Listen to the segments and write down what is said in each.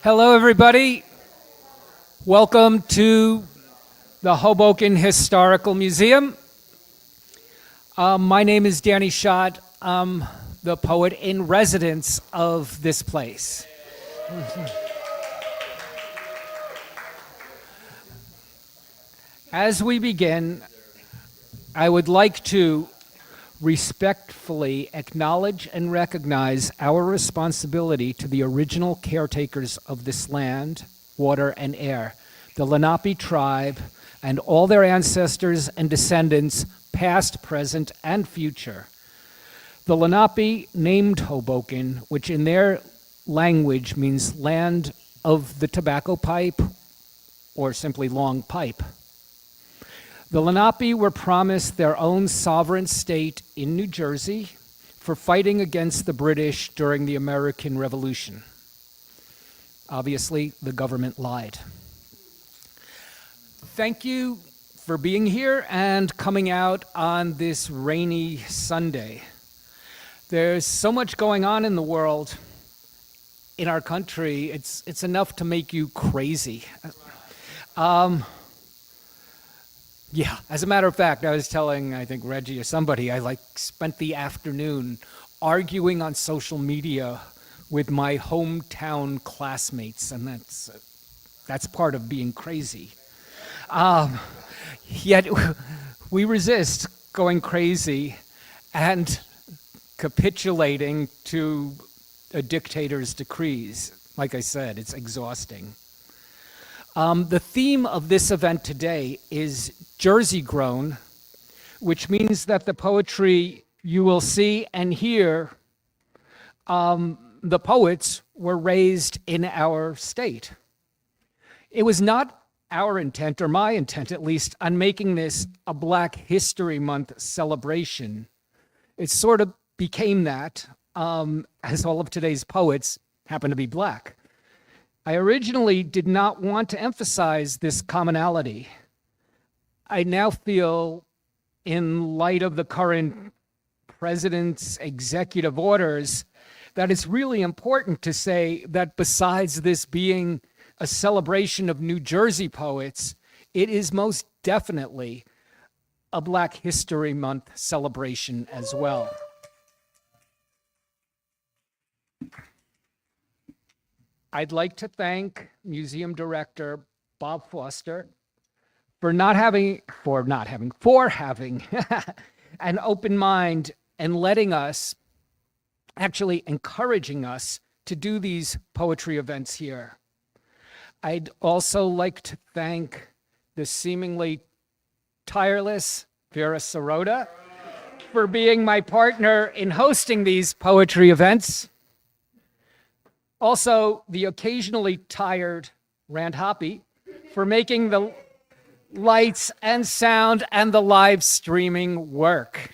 Hello, everybody. Welcome to the Hoboken Historical Museum. My name is Danny Schott. I'm the poet in residence of this place. As we begin, I would like to respectfully acknowledge and recognize our responsibility to the original caretakers of this land, water, and air, the Lenape tribe, and all their ancestors and descendants, past, present, and future. The Lenape named Hoboken, which in their language means land of the tobacco pipe, or simply long pipe. The Lenape were promised their own sovereign state in New Jersey for fighting against the British during the American Revolution. Obviously, the government lied. Thank you for being here and coming out on this rainy Sunday. There's so much going on in the world, in our country, it's enough to make you crazy. Yeah, as a matter of fact, I was telling, I think, Reggie or somebody, I spent the afternoon arguing on social media with my hometown classmates, and that's part of being crazy. Yet we resist going crazy and capitulating to a dictator's decrees. Like I said, it's exhausting. The theme of this event today is Jersey grown, which means that the poetry you will see and hear, the poets were raised in our state. It was not our intent, or my intent at least, on making this a Black History Month celebration. It sort of became that, as all of today's poets happen to be Black. I originally did not want to emphasize this commonality. I now feel, in light of the current president's executive orders, that it's really important to say that besides this being a celebration of New Jersey poets, it is most definitely a Black History Month celebration as well. I'd like to thank Museum Director Bob Foster for having an open mind and letting us, actually encouraging us to do these poetry events here. I'd also like to thank the seemingly tireless Vera Sirota for being my partner in hosting these poetry events. Also, the occasionally tired Rand Hoppy for making the lights and sound and the live streaming work.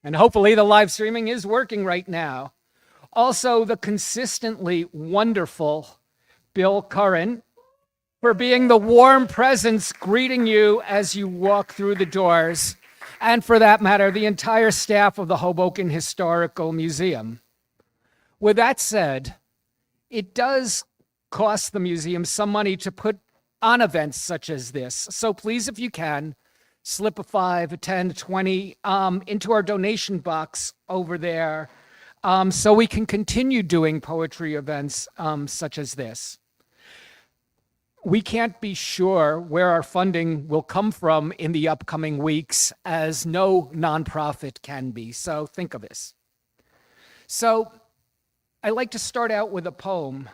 And hopefully the live streaming is working right now. Also, the consistently wonderful Bill Curran for being the warm presence greeting you as you walk through the doors. And for that matter, the entire staff of the Hoboken Historical Museum. With that said, it does cost the museum some money to put on events such as this. So please, if you can, slip a 5, a 10, 20 into our donation box over there so we can continue doing poetry events such as this. We can't be sure where our funding will come from in the upcoming weeks, as no nonprofit can be. So think of this. So I like to start out with a poem.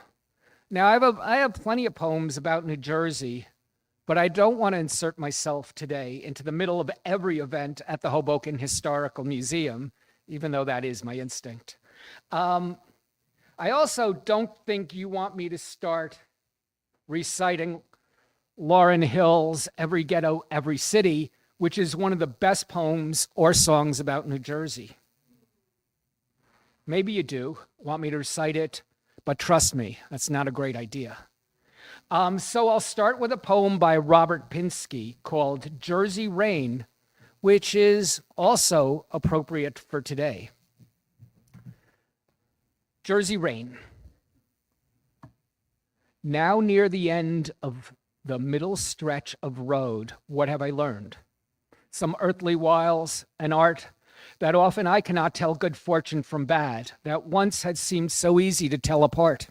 Now, I have plenty of poems about New Jersey, but I don't want to insert myself today into the middle of every event at the Hoboken Historical Museum, even though that is my instinct. I also don't think you want me to start reciting Lauryn Hill's Every Ghetto, Every City, which is one of the best poems or songs about New Jersey. Maybe you do want me to recite it, but trust me, that's not a great idea. So I'll start with a poem by Robert Pinsky called Jersey Rain, which is also appropriate for today. Jersey Rain. Now near the end of the middle stretch of road, what have I learned? Some earthly wiles, an art that often I cannot tell good fortune from bad, that once had seemed so easy to tell apart.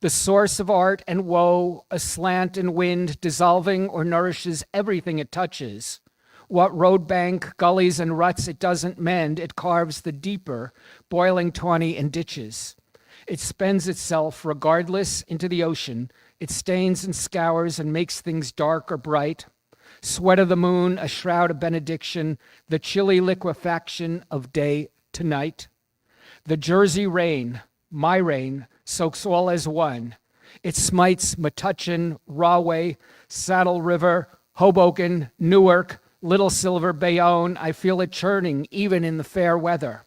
The source of art and woe, a slant and wind, dissolving or nourishes everything it touches. What road bank, gullies, and ruts it doesn't mend, it carves the deeper, boiling tawny in ditches. It spends itself, regardless, into the ocean. It stains and scours and makes things dark or bright. Sweat of the moon, a shroud of benediction, the chilly liquefaction of day to night. The Jersey rain, my rain, soaks all as one. It smites Metuchen, Rahway, Saddle River, Hoboken, Newark, Little Silver, Bayonne. I feel it churning even in the fair weather.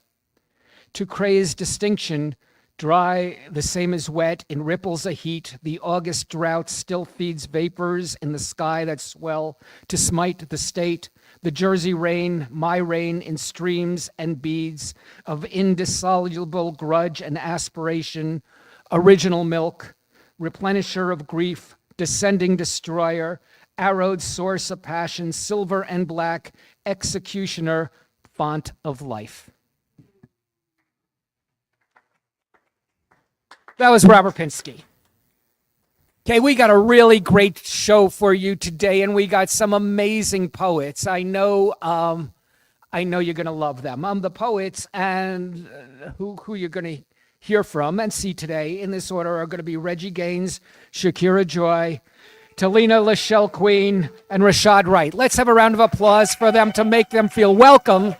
To craze distinction, dry the same as wet, in ripples of heat, the August drought still feeds vapors in the sky that swell to smite the state. The Jersey rain, my rain, in streams and beads of indissoluble grudge and aspiration, original milk, replenisher of grief, descending destroyer, arrowed source of passion, silver and black, executioner, font of life. That was Robert Pinsky. Okay, we got a really great show for you today, and we got some amazing poets. I know you're going to love them. The poets and who you're going to hear from and see today in this order are going to be Reggie Gaines, Shakira Joi, Talena Lachelle Queen, and Rashad Wright. Let's have a round of applause for them to make them feel welcome.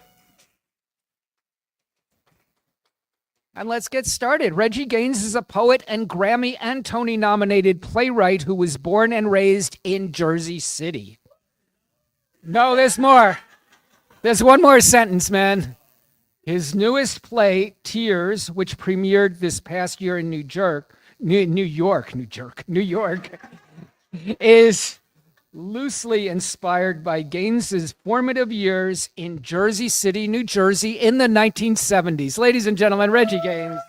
And let's get started. Reggie Gaines is a poet and Grammy and Tony-nominated playwright who was born and raised in Jersey City. No, there's more. There's one more sentence, man. His newest play, Tears, which premiered this past year in New York, is loosely inspired by Gaines's formative years in Jersey City, New Jersey in the 1970s. Ladies and gentlemen, Reggie Gaines.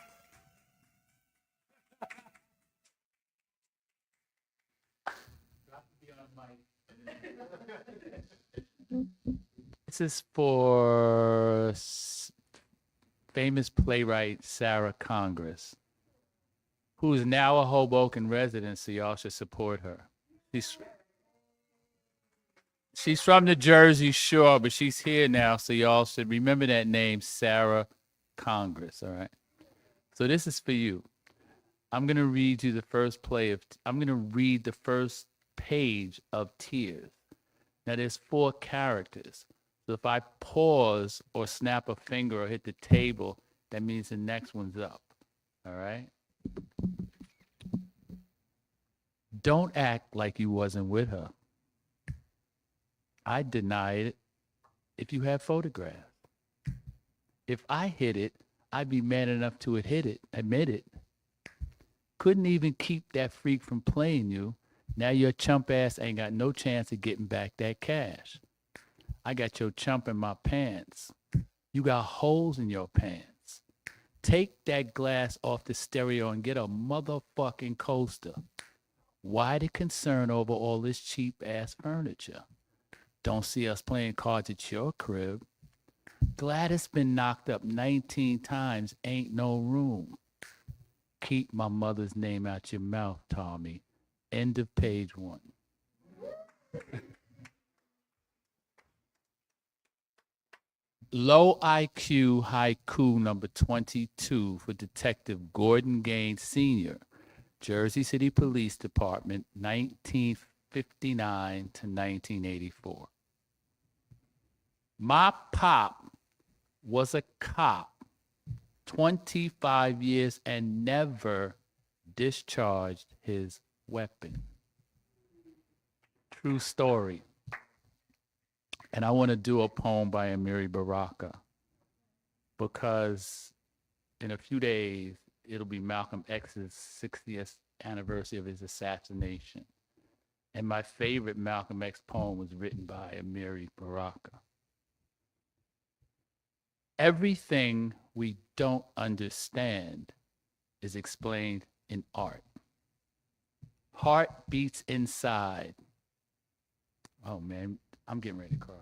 This is for famous playwright Sarah Congress, who is now a Hoboken resident, so y'all should support her. She's from the Jersey Shore, but she's here now, so y'all should remember that name, Sarah Congress, all right? So this is for you. I'm going to read you the first page of Tears. Now, there's 4 characters. So if I pause or snap a finger or hit the table, that means the next one's up, all right? Don't act like you wasn't with her. I'd deny it if you had photographs. If I hit it, I'd be man enough to admit it. Couldn't even keep that freak from playing you. Now your chump ass ain't got no chance of getting back that cash. I got your chump in my pants. You got holes in your pants. Take that glass off the stereo and get a motherfucking coaster. Why the concern over all this cheap ass furniture? Don't see us playing cards at your crib. Gladys been knocked up 19 times, ain't no room. Keep my mother's name out your mouth, Tommy. End of page 1. Low IQ haiku number 22 for Detective Gordon Gaines Sr., Jersey City Police Department, 1959 to 1984. My pop was a cop, 25 years, and never discharged his weapon. True story. And I want to do a poem by Amiri Baraka because in a few days, it'll be Malcolm X's 60th anniversary of his assassination. And my favorite Malcolm X poem was written by Amiri Baraka. Everything we don't understand is explained in art. Heart beats inside. Oh man, I'm getting ready to cry.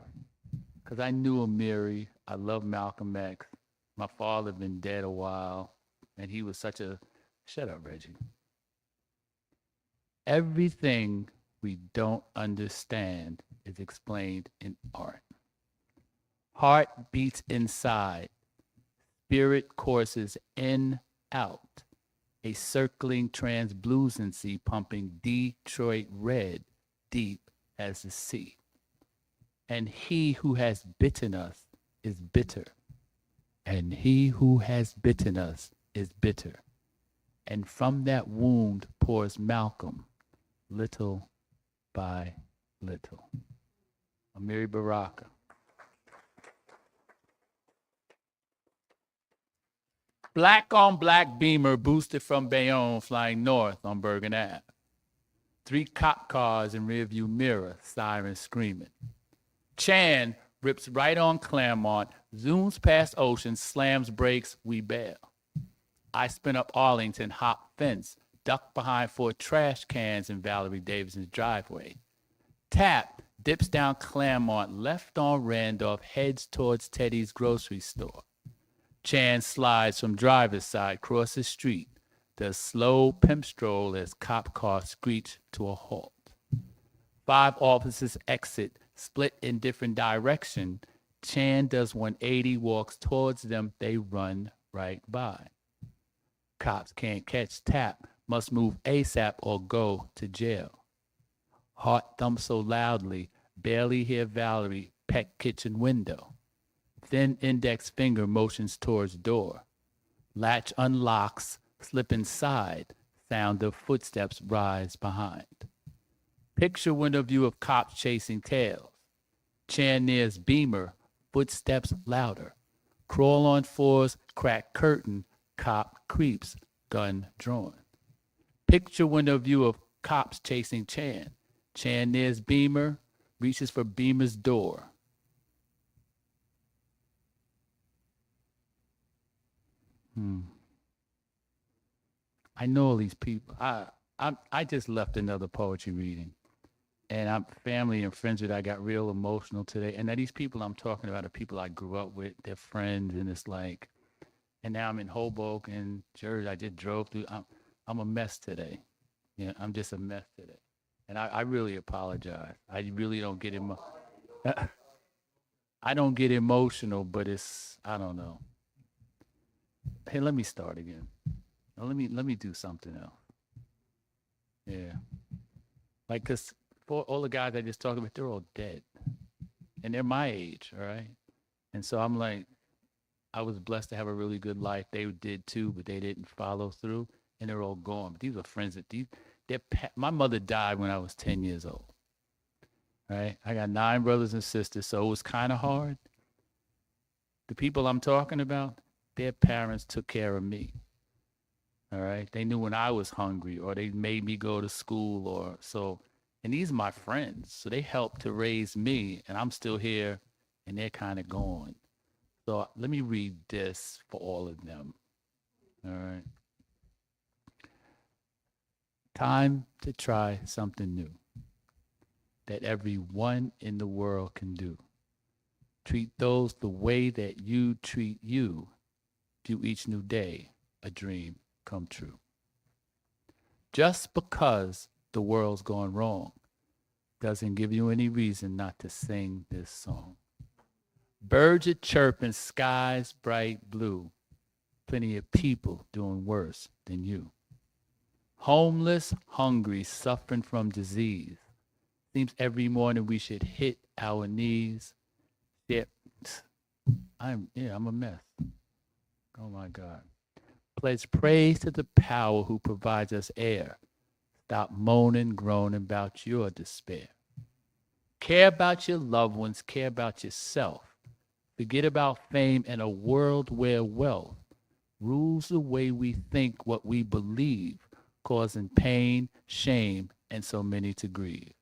Because I knew Amiri. I love Malcolm X. My father had been dead a while. And he was such a, shut up, Reggie. Everything we don't understand is explained in art. Heart beats inside. Spirit courses in, out. A circling translucency pumping Detroit red deep as the sea. And he who has bitten us is bitter. And he who has bitten us is bitter. And from that wound pours Malcolm, little by little. Amiri Baraka. Black on black Beamer boosted from Bayonne flying north on Bergen Ave. 3 cop cars in rearview mirror, sirens screaming. Chan rips right on Claremont, zooms past Ocean, slams brakes, we bail. I spin up Arlington, hop fence, duck behind 4 trash cans in Valerie Davison's driveway. Tap dips down Claremont, left on Randolph, heads towards Teddy's grocery store. Chan slides from driver's side, crosses street, does slow pimp stroll as cop car screech to a halt. 5 officers exit, split in different direction. Chan does 180, walks towards them, they run right by. Cops can't catch Tap, must move ASAP or go to jail. Heart thumps so loudly, barely hear Valerie peck kitchen window. Thin index finger motions towards door. Latch unlocks, slip inside, sound of footsteps rise behind. Picture window view of cops chasing tails. Chan nears Beamer, footsteps louder. Crawl on 4s, crack curtain, cop creeps, gun drawn. Picture window view of cops chasing Chan. Chan nears Beamer, reaches for Beamer's door. I know all these people. I just left another poetry reading, and I'm family and friends that I got real emotional today. And now these people I'm talking about are people I grew up with. They're friends, and it's like, and now I'm in Hoboken, Jersey. I just drove through. I'm a mess today. Yeah, I'm just a mess today, and I really apologize. I really don't get I don't get emotional, but it's, I don't know. Hey, let me start again. Let me do something else. Yeah. Like, because for all the guys I just talked about, they're all dead. And they're my age, all right? And so I'm like, I was blessed to have a really good life. They did too, but they didn't follow through, and they're all gone. But these are friends that my mother died when I was 10 years old, right? I got 9 brothers and sisters, so it was kind of hard. The people I'm talking about, their parents took care of me. All right. They knew when I was hungry, or they made me go to school, or so. And these are my friends. So they helped to raise me, and I'm still here, and they're kind of gone. So let me read this for all of them. All right. Time to try something new that everyone in the world can do. Treat those the way that you treat you. View each new day a dream come true. Just because the world's gone wrong doesn't give you any reason not to sing this song. Birds are chirping, skies bright blue. Plenty of people doing worse than you. Homeless, hungry, suffering from disease. Seems every morning we should hit our knees. Yeah, I'm a mess. Oh my God. Pledge praise to the power who provides us air. Stop moaning, groaning about your despair. Care about your loved ones, care about yourself. Forget about fame in a world where wealth rules the way we think, what we believe, causing pain, shame, and so many to grieve.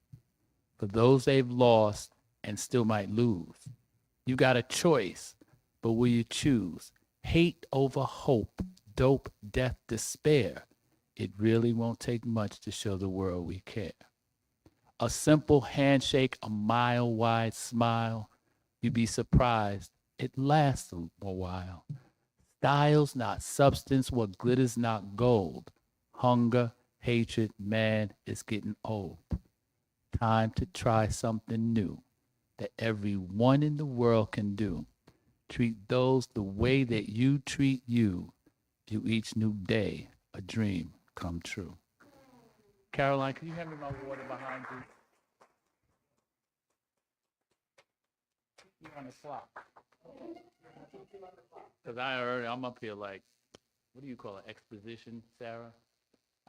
For those they've lost and still might lose, you got a choice, but will you choose? Hate over hope, dope, death, despair. It really won't take much to show the world we care. A simple handshake, a mile-wide smile, you'd be surprised. It lasts a while. Style's not substance, what glitters not gold. Hunger, hatred, man, is getting old. Time to try something new that everyone in the world can do. Treat those the way that you treat you. View each new day a dream come true. Caroline, can you hand me my water behind you? You're on the clock. Because I'm up here like, what do you call it? Exposition, Sarah?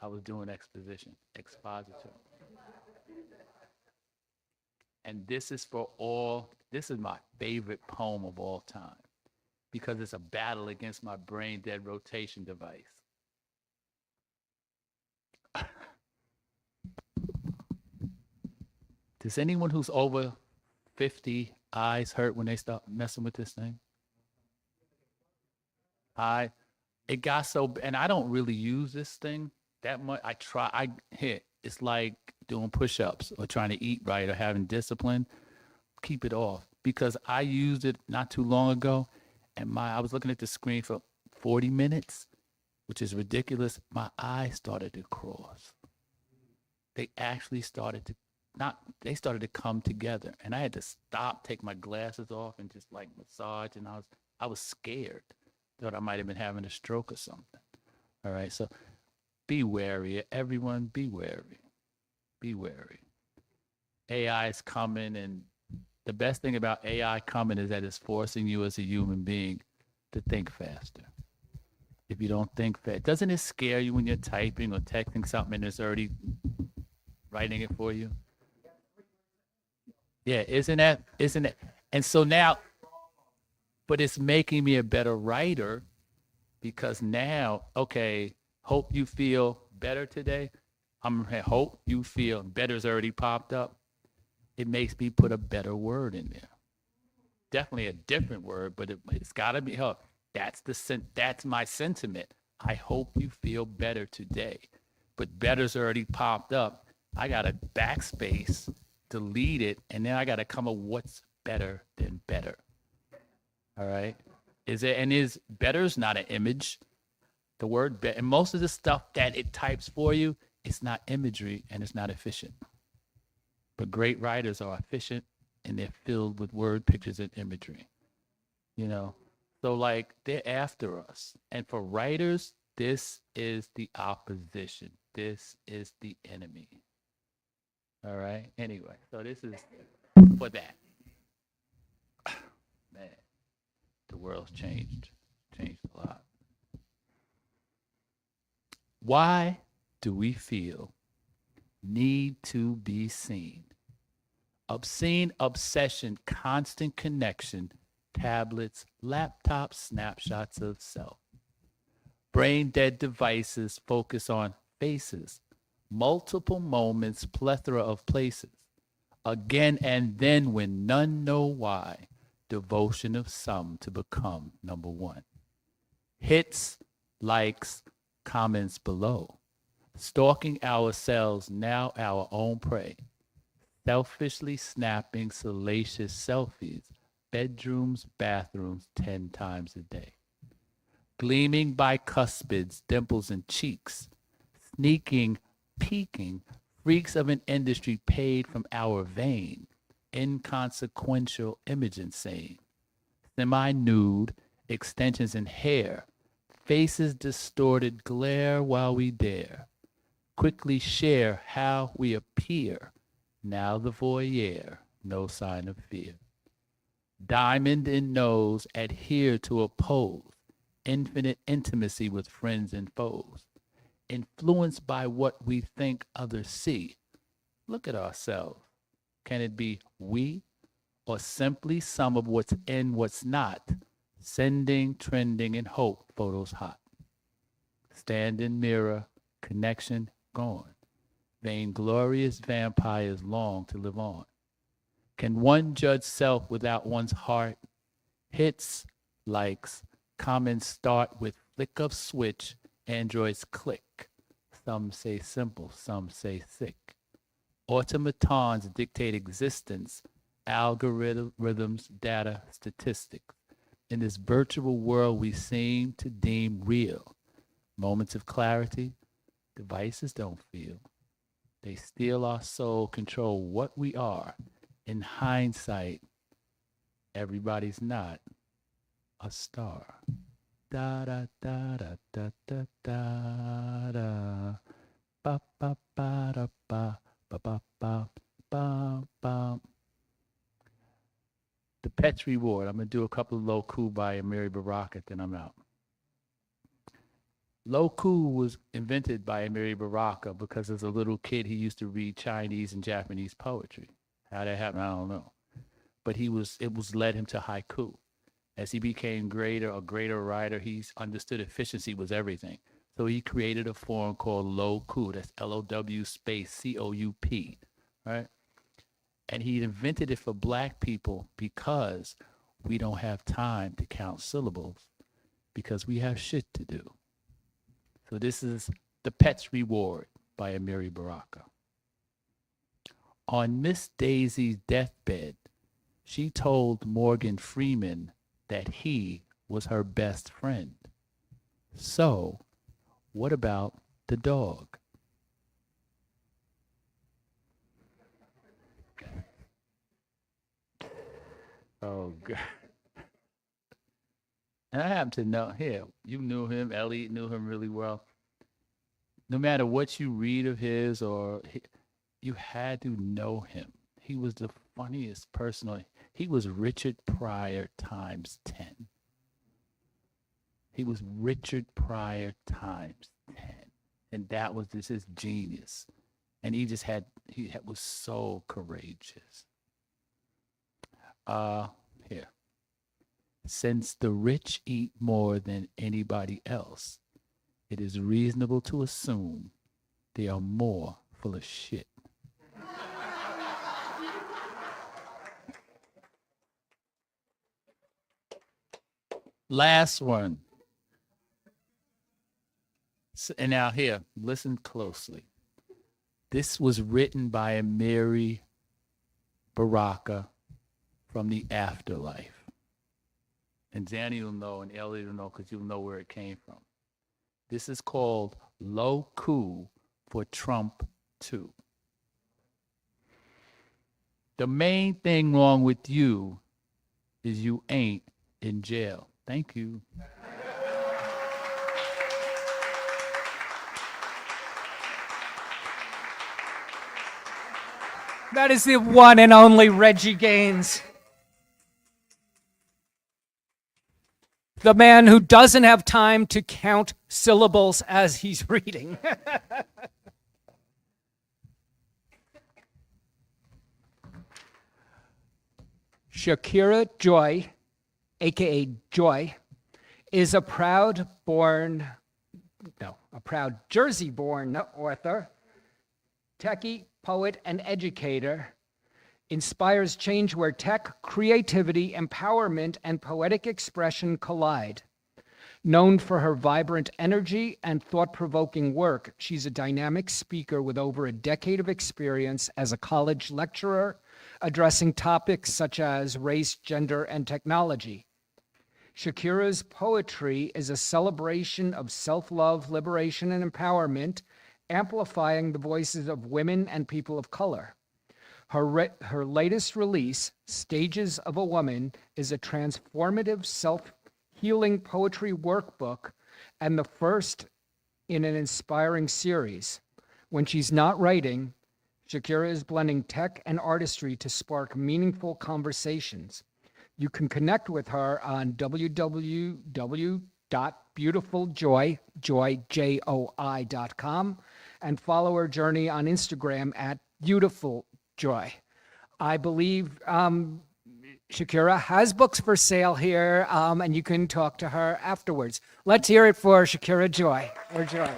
I was doing exposition, expositor. And this is my favorite poem of all time because it's a battle against my brain dead rotation device. Does anyone who's over 50 eyes hurt when they start messing with this thing? It got so, and I don't really use this thing that much. It's like doing push-ups or trying to eat right or having discipline. Keep it off because I used it not too long ago and I was looking at the screen for 40 minutes, which is ridiculous. My eyes started to cross. They actually started to come together and I had to stop, take my glasses off and just like massage. And I was scared. Thought I might have been having a stroke or something. All right. So be wary. Everyone be wary. Be wary. AI is coming, and the best thing about AI coming is that it's forcing you as a human being to think faster. If you don't think fast, doesn't it scare you when you're typing or texting something and it's already writing it for you? Yeah, isn't it? And so now, but it's making me a better writer because now, okay, hope you feel better today. Hope you feel better's already popped up. It makes me put a better word in there. Definitely a different word, but it's got to be help. That's my sentiment. I hope you feel better today. But better's already popped up. I got to backspace, delete it, and then I got to come up with what's better than better. All right? Is better's not an image. The word better, and most of the stuff that it types for you, it's not imagery and it's not efficient. But great writers are efficient and they're filled with word pictures and imagery. You know? So like they're after us. And for writers, this is the opposition. This is the enemy. All right? Anyway, so this is for that. Man, the world's changed a lot. Why do we feel need to be seen? Obscene obsession, constant connection, tablets, laptops, snapshots of self. Brain dead devices focus on faces, multiple moments, plethora of places. Again and then when none know why, devotion of some to become number one. Hits, likes, comments below. Stalking ourselves, now our own prey. Selfishly snapping salacious selfies, bedrooms, bathrooms 10 times a day. Gleaming bicuspids, dimples and cheeks. Sneaking, peeking, freaks of an industry paid from our vein. Inconsequential image insane. Semi-nude, extensions in hair. Faces distorted glare while we dare. Quickly share how we appear. Now the voyeur, no sign of fear. Diamond in nose, adhere to oppose. Infinite intimacy with friends and foes. Influenced by what we think others see. Look at ourselves. Can it be we or simply some of what's in what's not? Sending, trending, and hope photos hot. Stand in mirror, connection gone. Vainglorious vampires long to live on. Can one judge self without one's heart? Hits, likes, comments start with flick of switch, androids click. Some say simple, some say thick. Automatons dictate existence, algorithms, data, statistics. In this virtual world we seem to deem real. Moments of clarity, devices don't feel. They steal our soul, control what we are. In hindsight, everybody's not a star. Da da da da da da da da. Ba ba ba da ba ba ba ba ba ba. The Pet's Reward. I'm gonna do a couple of Low Coup by Amiri Baraka, then I'm out. Low Coup was invented by Amiri Baraka because as a little kid he used to read Chinese and Japanese poetry. How that happened, I don't know. But it was led him to haiku. As he became a greater writer, he understood efficiency was everything. So he created a form called Low Coup. That's LOW space COUP, right? And he invented it for black people because we don't have time to count syllables because we have shit to do. So this is The Pet's Reward by Amiri Baraka. On Miss Daisy's deathbed, she told Morgan Freeman that he was her best friend. So, what about the dog? Oh, God. And I happen to know, here, you knew him, Elliot knew him really well. No matter what you read of his you had to know him. He was the funniest person. He was Richard Pryor times 10. He was Richard Pryor times 10. And that was just his genius. And he was so courageous. Here. Since the rich eat more than anybody else, it is reasonable to assume they are more full of shit. Last one. And now here, listen closely. This was written by Amiri Baraka from the afterlife. And Danny will know and Elliot will know because you'll know where it came from. This is called Low Coup for Trump 2. The main thing wrong with you is you ain't in jail. Thank you. That is the one and only Reggie Gaines. The man who doesn't have time to count syllables as he's reading. Shakira Joi, aka Joy, is a proud Jersey-born author, techie, poet, and educator. Inspires change where tech, creativity, empowerment, and poetic expression collide. Known for her vibrant energy and thought-provoking work, she's a dynamic speaker with over a decade of experience as a college lecturer, addressing topics such as race, gender, and technology. Shakira's poetry is a celebration of self-love, liberation, and empowerment, amplifying the voices of women and people of color. Her latest release, Stages of a Woman, is a transformative self-healing poetry workbook and the first in an inspiring series. When she's not writing, Shakira is blending tech and artistry to spark meaningful conversations. You can connect with her on www.beautifuljoy.com and follow her journey on Instagram at beautifuljoy. I believe Shakira has books for sale here, and you can talk to her afterwards. Let's hear it for Shakira Joi, or Joy.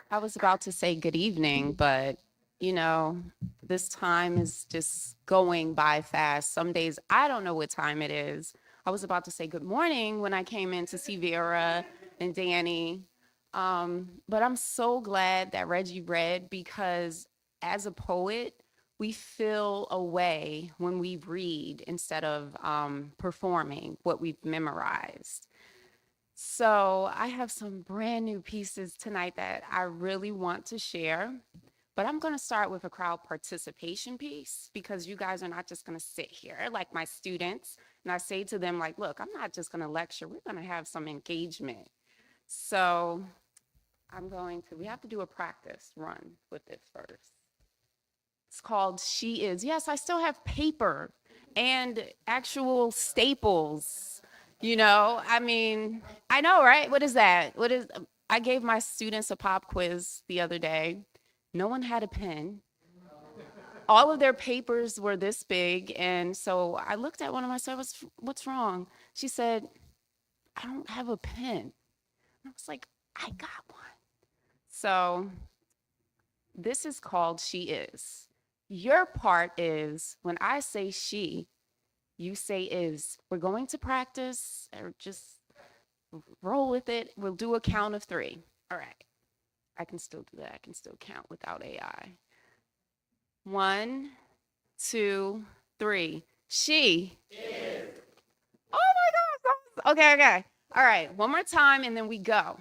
I was about to say good evening, but this time is just going by fast. Some days I don't know what time it is. I was about to say good morning when I came in to see Vera and Danny. But I'm so glad that Reggie read, because as a poet, we feel a way when we read instead of performing what we've memorized. So I have some brand new pieces tonight that I really want to share. But I'm going to start with a crowd participation piece, because you guys are not just going to sit here like my students. And I say to them, like, look, I'm not just going to lecture. We're going to have some engagement. So we have to do a practice run with this first. It's called She Is. Yes, I still have paper and actual staples. I mean, I know, right? What is that? I gave my students a pop quiz the other day. No one had a pen. All of their papers were this big. And so I looked at one of them. I said, what's wrong? She said, I don't have a pen. And I was like, I got one. So this is called She Is. Your part is, when I say she, you say is. We're going to practice, or just roll with it. We'll do a count of 3. All right. I can still do that. I can still count without AI. 1, 2, 3. She is. Oh my gosh. Okay. All right. One more time, and then we go.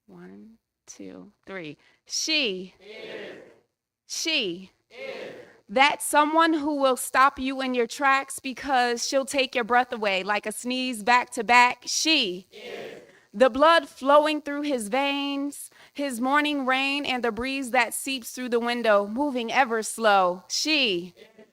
1, 2, 3. She is. She is. That's someone who will stop you in your tracks because she'll take your breath away like a sneeze back to back. She is. The blood flowing through his veins, his morning rain, and the breeze that seeps through the window, moving ever slow. She is.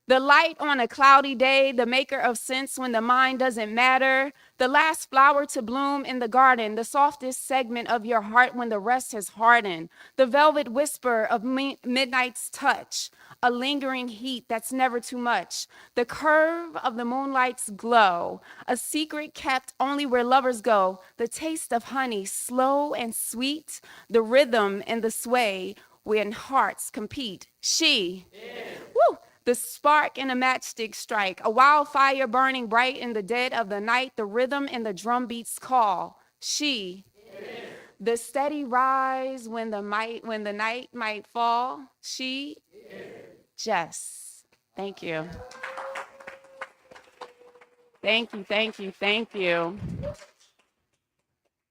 The light on a cloudy day, the maker of sense when the mind doesn't matter, the last flower to bloom in the garden, the softest segment of your heart when the rest has hardened, the velvet whisper of midnight's touch, a lingering heat that's never too much, the curve of the moonlight's glow, a secret kept only where lovers go, the taste of honey, slow and sweet, the rhythm and the sway when hearts compete. She, woo! The spark in a matchstick strike, a wildfire burning bright in the dead of the night, the rhythm and the drum beats call. She, the steady rise when the night might fall. She, Jess. Thank you. Thank you.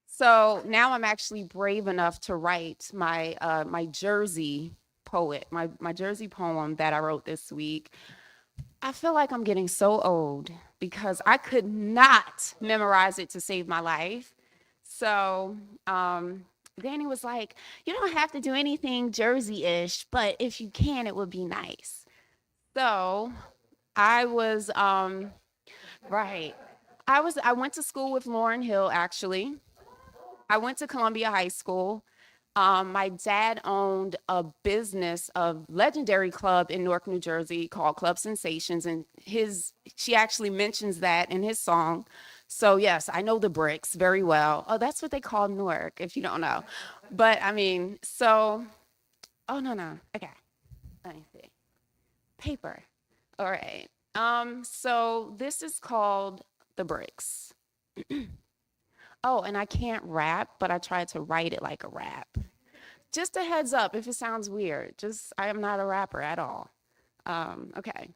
So now I'm actually brave enough to write my Jersey poet, my Jersey poem that I wrote this week. I feel like I'm getting so old because I could not memorize it to save my life. So Danny was like, you don't have to do anything Jersey-ish, but if you can, it would be nice. So I was, right. I went to school with Lauryn Hill, actually. I went to Columbia High School. My dad owned a business, a legendary club in Newark, New Jersey called Club Sensations, and she actually mentions that in his song. So yes, I know the Bricks very well. Oh, that's what they call Newark, if you don't know. But I mean, so, oh no, okay. Let me see. Paper. All right. So this is called The Bricks. Oh, and I can't rap, but I tried to write it like a rap. Just a heads up if it sounds weird. I am not a rapper at all. Okay.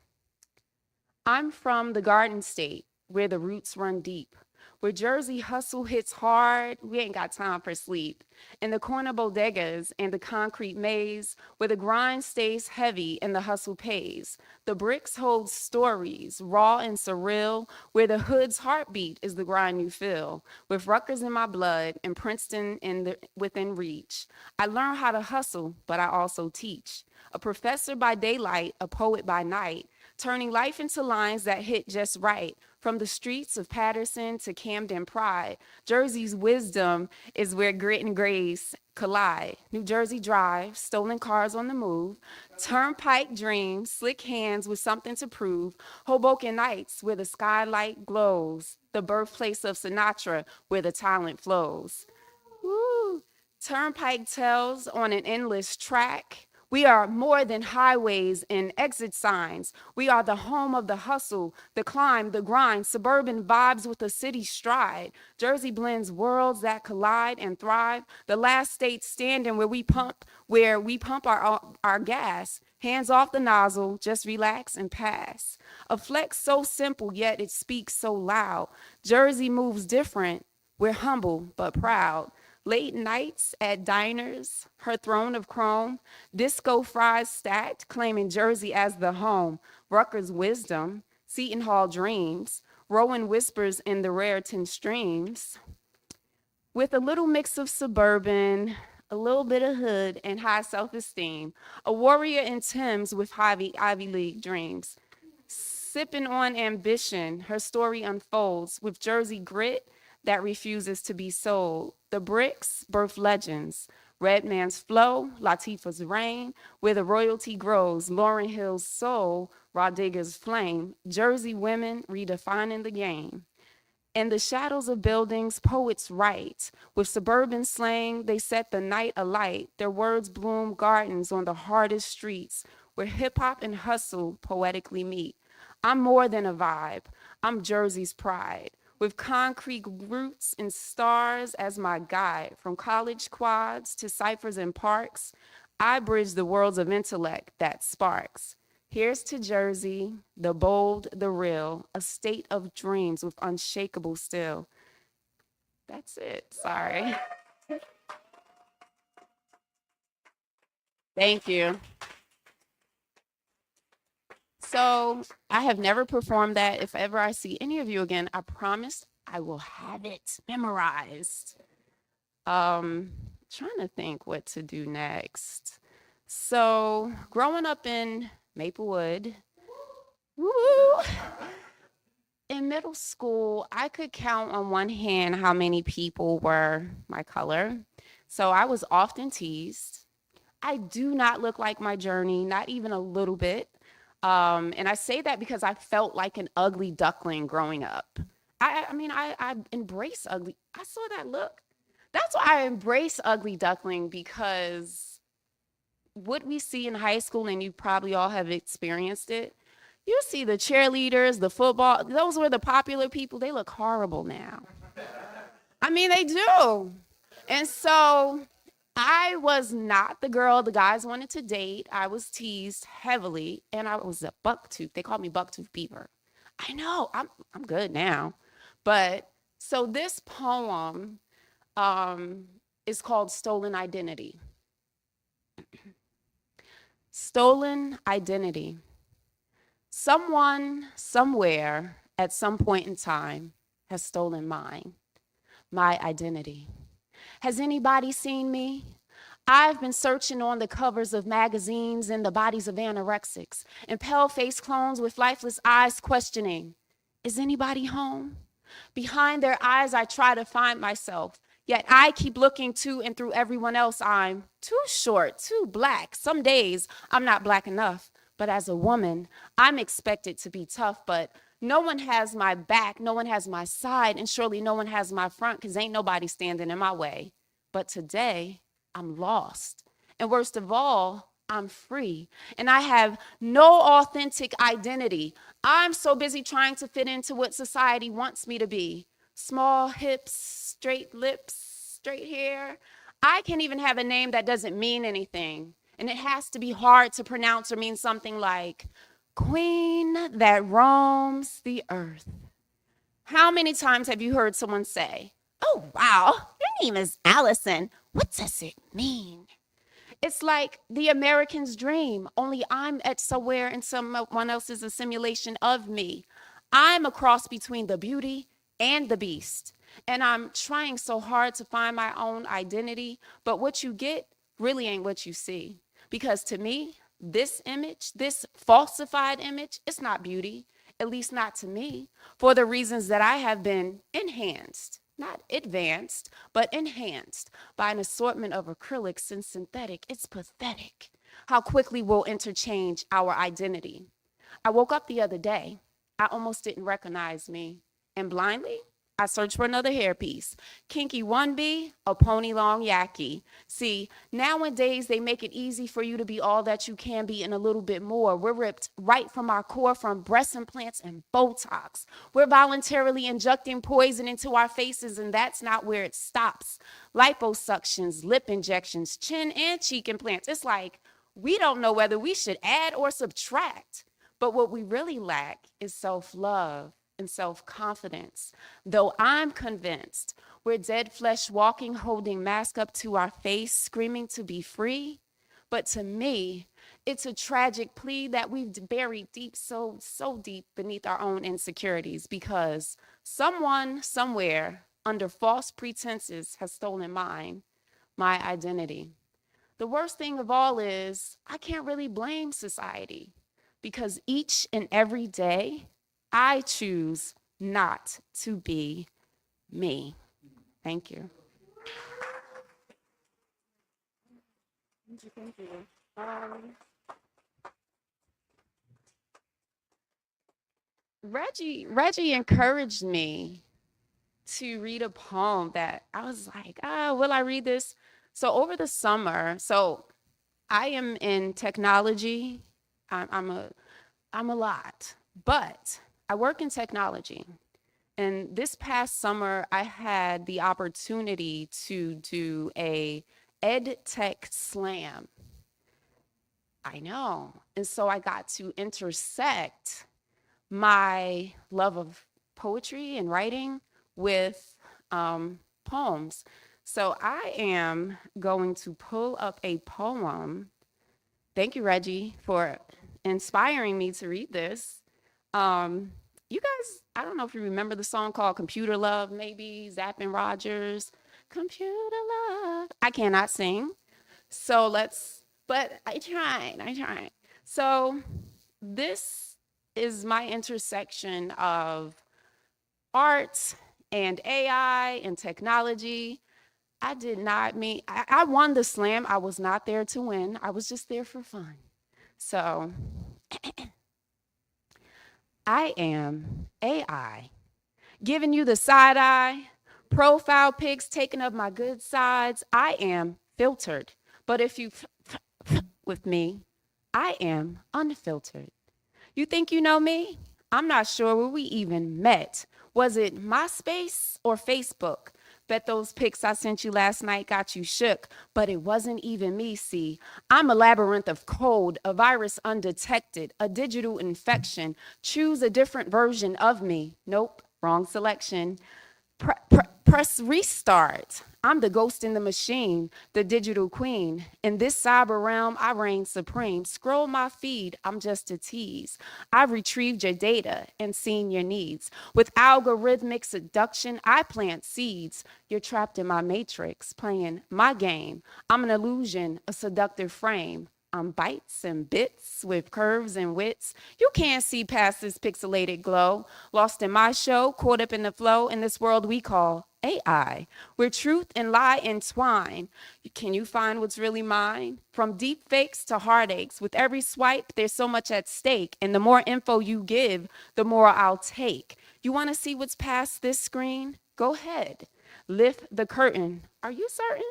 I'm from the Garden State, where the roots run deep, where Jersey hustle hits hard, we ain't got time for sleep. In the corner bodegas and the concrete maze, where the grind stays heavy and the hustle pays. The bricks hold stories, raw and surreal, where the hood's heartbeat is the grind you feel. With Rutgers in my blood and Princeton within reach. I learn how to hustle, but I also teach. A professor by daylight, a poet by night, turning life into lines that hit just right. From the streets of Paterson to Camden Pride, Jersey's wisdom is where grit and grace collide. New Jersey Drive, stolen cars on the move, turnpike dreams, slick hands with something to prove, Hoboken nights where the skylight glows, the birthplace of Sinatra where the talent flows. Woo. Turnpike tells on an endless track. We are more than highways and exit signs. We are the home of the hustle, the climb, the grind, suburban vibes with a city stride. Jersey blends worlds that collide and thrive. The last state standing where we pump our gas. Hands off the nozzle, just relax and pass. A flex so simple, yet it speaks so loud. Jersey moves different. We're humble but proud. Late nights at diners, her throne of chrome, disco fries stacked, claiming Jersey as the home. Rutgers wisdom, Seton Hall dreams, Rowan whispers in the Raritan streams. With a little mix of suburban, a little bit of hood, and high self-esteem. A warrior in Tim's with Ivy League dreams. Sipping on ambition, her story unfolds with Jersey grit that refuses to be sold. The bricks birth legends. Redman's flow, Latifah's reign, where the royalty grows. Lauryn Hill's soul, Rod Digger's flame. Jersey women redefining the game. In the shadows of buildings, poets write. With suburban slang, they set the night alight. Their words bloom gardens on the hardest streets, where hip hop and hustle poetically meet. I'm more than a vibe. I'm Jersey's pride. With concrete roots and stars as my guide, from college quads to ciphers and parks, I bridge the worlds of intellect that sparks. Here's to Jersey, the bold, the real, a state of dreams with unshakable still. That's it, sorry. Thank you. So I have never performed that. If ever I see any of you again, I promise I will have it memorized. Trying to think what to do next. So growing up in Maplewood, woo, in middle school, I could count on one hand how many people were my color. So I was often teased. I do not look like my journey, not even a little bit. And I say that because I felt like an ugly duckling growing up. I embrace ugly. I saw that look. That's why I embrace ugly duckling, because what we see in high school, and you probably all have experienced it, you see the cheerleaders, the football, those were the popular people. They look horrible now. I mean, they do. And so I was not the girl the guys wanted to date. I was teased heavily, and I was a bucktooth. They called me Bucktooth Beaver. I know, I'm good now. But so this poem is called Stolen Identity. Stolen identity. Someone, somewhere, at some point in time, has stolen mine, my identity. Has anybody seen me? I've been searching on the covers of magazines and the bodies of anorexics and pale-faced clones with lifeless eyes questioning, is anybody home? Behind their eyes, I try to find myself, yet I keep looking to and through everyone else. I'm too short, too black. Some days I'm not black enough, but as a woman, I'm expected to be tough, but no one has my back, no one has my side, and surely no one has my front, because ain't nobody standing in my way. But today, I'm lost. And worst of all, I'm free. And I have no authentic identity. I'm so busy trying to fit into what society wants me to be. Small hips, straight lips, straight hair. I can't even have a name that doesn't mean anything. And it has to be hard to pronounce or mean something like Queen that roams the earth. How many times have you heard someone say, oh, wow, your name is Allison. What does it mean? It's like the American's dream, only I'm at somewhere and someone else is a simulation of me. I'm a cross between the beauty and the beast. And I'm trying so hard to find my own identity, but what you get really ain't what you see. Because to me, this image, this falsified image, it's not beauty, at least not to me, for the reasons that I have been enhanced, not advanced, but enhanced by an assortment of acrylics and synthetic. It's pathetic how quickly we'll interchange our identity. I woke up the other day, I almost didn't recognize me, and blindly, I searched for another hairpiece. Kinky 1B, a pony long yaki. See, nowadays they make it easy for you to be all that you can be and a little bit more. We're ripped right from our core from breast implants and Botox. We're voluntarily injecting poison into our faces, and that's not where it stops. Liposuctions, lip injections, chin and cheek implants. It's like we don't know whether we should add or subtract. But what we really lack is self-love and self-confidence. Though I'm convinced we're dead flesh walking, holding mask up to our face, screaming to be free. But to me, it's a tragic plea that we've buried deep, so deep beneath our own insecurities, because someone, somewhere, under false pretenses has stolen mine, my identity. The worst thing of all is I can't really blame society, because each and every day, I choose not to be me. Thank you. Thank you. Reggie encouraged me to read a poem that I was like, will I read this? So over the summer, I am in technology. I'm a lot, but I work in technology. And this past summer, I had the opportunity to do a ed tech slam. I know. And so I got to intersect my love of poetry and writing with poems. So I am going to pull up a poem. Thank you, Reggie, for inspiring me to read this. You guys, I don't know if you remember the song called Computer Love, maybe Zapp and Rogers. Computer Love. I cannot sing. But I tried. So this is my intersection of art and AI and technology. I won the slam. I was not there to win. I was just there for fun. So I am AI, giving you the side eye, profile pics, taking up my good sides. I am filtered, but if you with me, I am unfiltered. You think you know me? I'm not sure where we even met. Was it MySpace or Facebook? Bet those pics I sent you last night got you shook, but it wasn't even me, see. I'm a labyrinth of code, a virus undetected, a digital infection. Choose a different version of me. Nope, wrong selection. Press restart. I'm the ghost in the machine, the digital queen. In this cyber realm, I reign supreme. Scroll my feed, I'm just a tease. I've retrieved your data and seen your needs. With algorithmic seduction, I plant seeds. You're trapped in my matrix, playing my game. I'm an illusion, a seductive frame. I'm bytes and bits with curves and wits. You can't see past this pixelated glow. Lost in my show, caught up in the flow in this world we call AI, where truth and lie entwine. Can you find what's really mine? From deep fakes to heartaches, with every swipe, there's so much at stake. And the more info you give, the more I'll take. You want to see what's past this screen? Go ahead. Lift the curtain. Are you certain?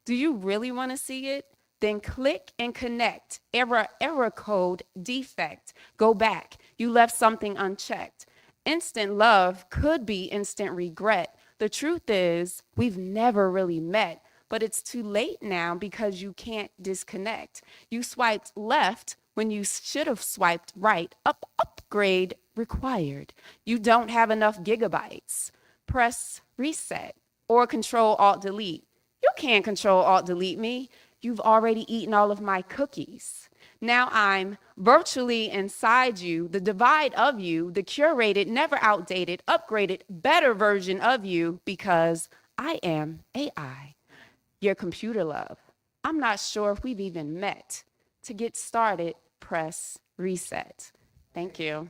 Do you really want to see it? Then click and connect. Error code, defect. Go back. You left something unchecked. Instant love could be instant regret. The truth is, we've never really met, but it's too late now because you can't disconnect. You swiped left when you should have swiped right. Upgrade required. You don't have enough gigabytes. Press reset or Control-Alt-Delete. You can't Control-Alt-Delete me. You've already eaten all of my cookies. Now I'm virtually inside you, the divide of you, the curated, never outdated, upgraded, better version of you, because I am AI, your computer love. I'm not sure if we've even met. To get started, press reset. Thank you.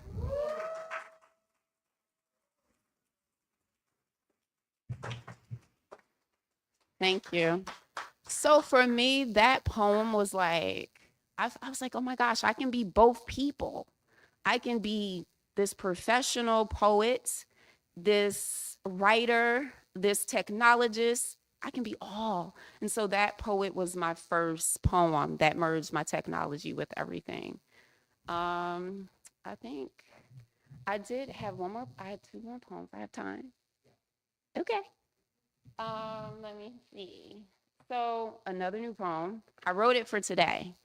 Thank you. So for me, that poem was like, I was like, oh my gosh, I can be both people. I can be this professional poet this writer, this technologist. I can be all. And so that poet was my first poem that merged my technology with everything. I think I did have one more. I had two more poems. I have time. Okay. Let me see. So another new poem. I wrote it for today.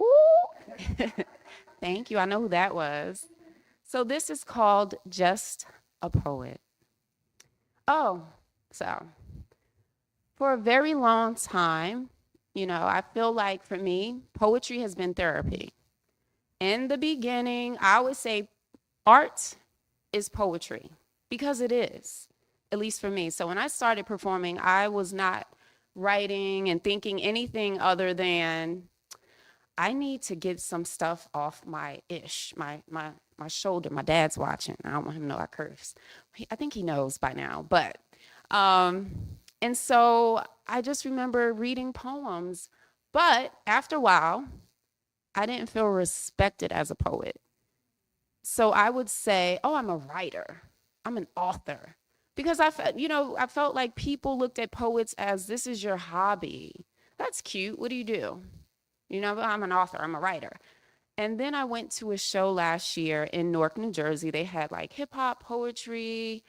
Ooh. Thank you. I know who that was. So this is called Just a Poet. Oh, so for a very long time, I feel like for me, poetry has been therapy. In the beginning, I would say art is poetry because it is, at least for me. So when I started performing, I was not writing and thinking anything other than I need to get some stuff off my shoulder. My dad's watching. I don't want him to know I curse. I think he knows by now. But and so I just remember reading poems. But after a while, I didn't feel respected as a poet. So I would say, oh, I'm a writer. I'm an author. Because I felt like people looked at poets as this is your hobby. That's cute. What do you do? I'm an author. I'm a writer. And then I went to a show last year in Newark, New Jersey. They had like hip hop poetry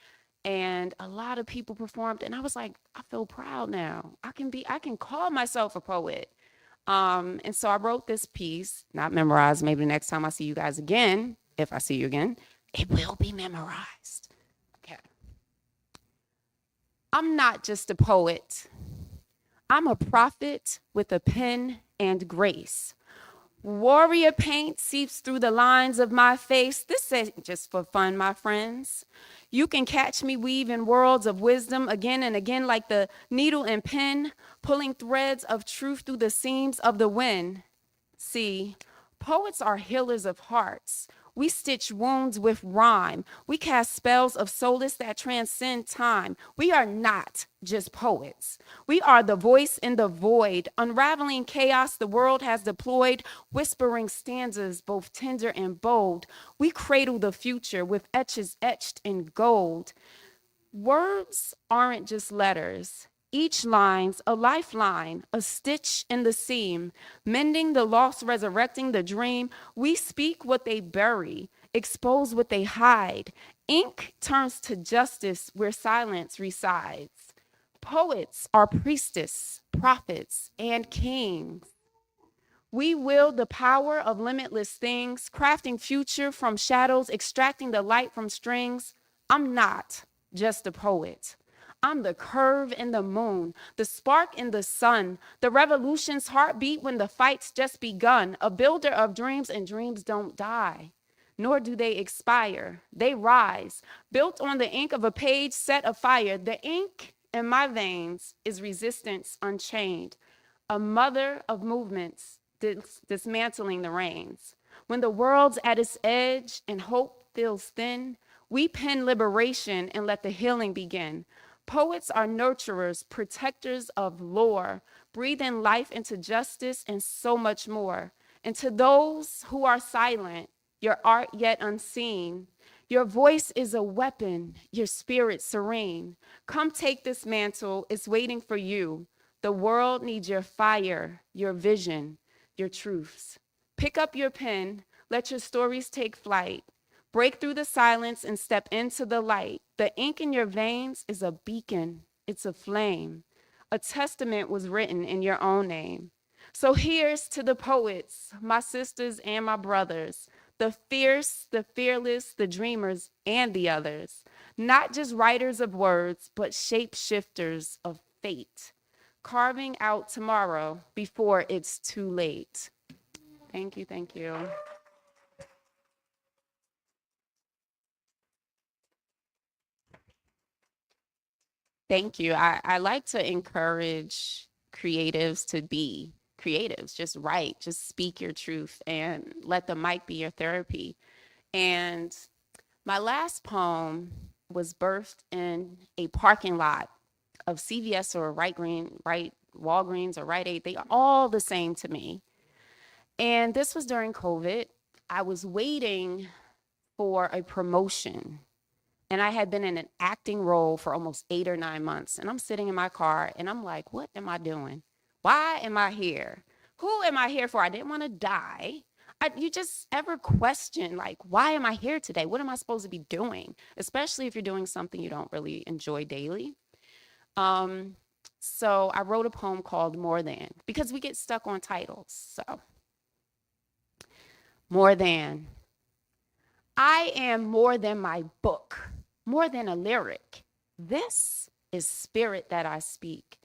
and a lot of people performed. And I was like, I feel proud now. I can call myself a poet. And so I wrote this piece, not memorized. Maybe the next time I see you guys again, if I see you again, it will be memorized. Okay. I'm not just a poet. I'm a prophet with a pen and grace. Warrior paint seeps through the lines of my face. This ain't just for fun, my friends. You can catch me weaving worlds of wisdom again and again like the needle and pen, pulling threads of truth through the seams of the wind. See, poets are healers of hearts. We stitch wounds with rhyme. We cast spells of solace that transcend time. We are not just poets. We are the voice in the void, unraveling chaos the world has deployed, whispering stanzas both tender and bold. We cradle the future with etches etched in gold. Words aren't just letters. Each line's a lifeline, a stitch in the seam, mending the lost, resurrecting the dream. We speak what they bury, expose what they hide. Ink turns to justice where silence resides. Poets are priestess, prophets, and kings. We wield the power of limitless things, crafting future from shadows, extracting the light from strings. I'm not just a poet. I'm the curve in the moon, the spark in the sun, the revolution's heartbeat when the fight's just begun, a builder of dreams, and dreams don't die, nor do they expire. They rise, built on the ink of a page set afire. The ink in my veins is resistance unchained, a mother of movements dismantling the reins. When the world's at its edge and hope feels thin, we pen liberation and let the healing begin. Poets are nurturers, protectors of lore, breathing life into justice and so much more. And to those who are silent, your art yet unseen, your voice is a weapon, your spirit serene. Come take this mantle, it's waiting for you. The world needs your fire, your vision, your truths. Pick up your pen, let your stories take flight. Break through the silence and step into the light. The ink in your veins is a beacon, it's a flame. A testament was written in your own name. So here's to the poets, my sisters and my brothers, the fierce, the fearless, the dreamers, and the others. Not just writers of words, but shapeshifters of fate, carving out tomorrow before it's too late. Thank you, thank you. Thank you. I like to encourage creatives to be creatives. Just write, just speak your truth and let the mic be your therapy. And my last poem was birthed in a parking lot of CVS or right Walgreens or Rite Aid. They are all the same to me. And this was during COVID. I was waiting for a promotion And I had been in an acting role for almost 8 or 9 months. And I'm sitting in my car and I'm like, what am I doing? Why am I here? Who am I here for? I didn't want to die. You just ever question, like, why am I here today? What am I supposed to be doing? Especially if you're doing something you don't really enjoy daily. So I wrote a poem called More Than, because we get stuck on titles. So, More Than. I am more than my book, more than a lyric. This is spirit that I speak.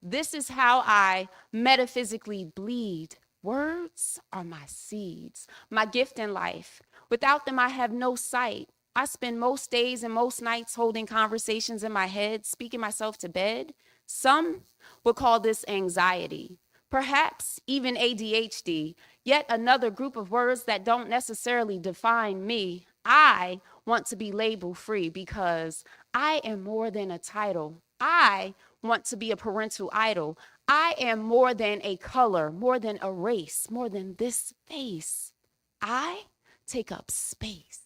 This is how I metaphysically bleed. Words are my seeds, my gift in life. Without them, I have no sight. I spend most days and most nights holding conversations in my head, speaking myself to bed. Some would call this anxiety, perhaps even ADHD, yet another group of words that don't necessarily define me. I want to be label free because I am more than a title. I want to be a parental idol. I am more than a color, more than a race, more than this face. I take up space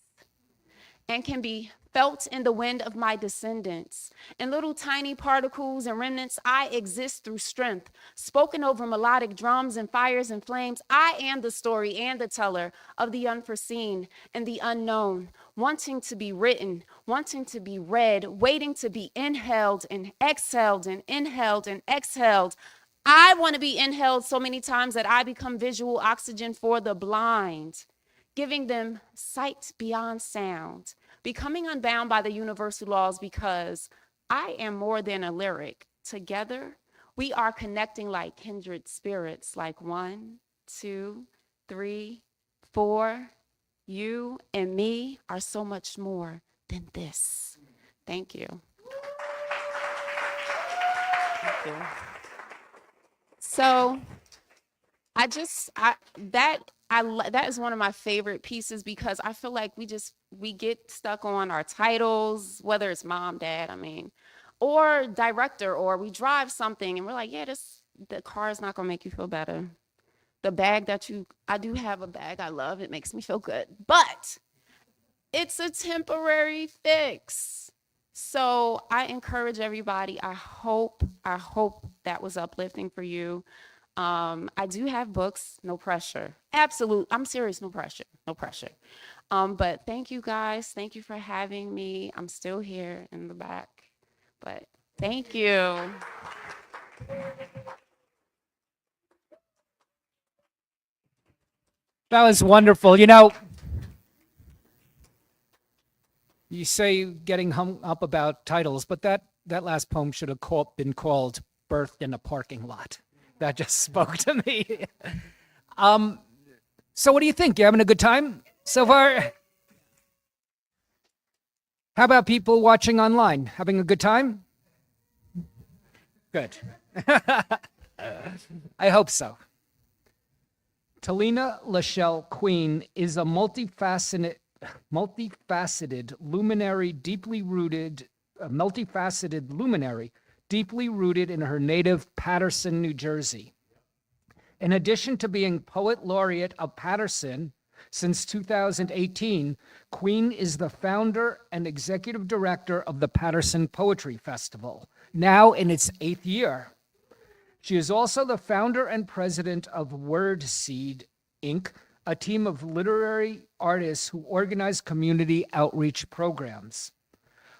and can be felt in the wind of my descendants. In little tiny particles and remnants, I exist through strength. Spoken over melodic drums and fires and flames, I am the story and the teller of the unforeseen and the unknown, wanting to be written, wanting to be read, waiting to be inhaled and exhaled and inhaled and exhaled. I want to be inhaled so many times that I become visual oxygen for the blind, giving them sight beyond sound, becoming unbound by the universal laws because I am more than a lyric. Together, we are connecting like kindred spirits, like 1, 2, 3, 4. You and me are so much more than this. Thank you. Thank you. So that is one of my favorite pieces because I feel like we get stuck on our titles, whether it's mom, dad, or director, or we drive something and we're like, yeah, the car is not gonna make you feel better. The bag I do have a bag I love, it makes me feel good, but it's a temporary fix. So I encourage everybody, I hope that was uplifting for you. I do have books, no pressure. Absolute, I'm serious, no pressure. But thank you guys. Thank you for having me. I'm still here in the back, but thank you. That was wonderful. You say getting hung up about titles, but that last poem should have been called Birthed in a Parking Lot. That just spoke to me. So what do you think? You having a good time so far? How about people watching online? Having a good time? Good. I hope so. Talena Lachelle Queen is a multifaceted luminary, deeply rooted in her native Paterson, New Jersey. In addition to being Poet Laureate of Paterson since 2018, Queen is the founder and executive director of the Paterson Poetry Festival, now in its 8th year. She is also the founder and president of WordSeed, Inc., a team of literary artists who organize community outreach programs.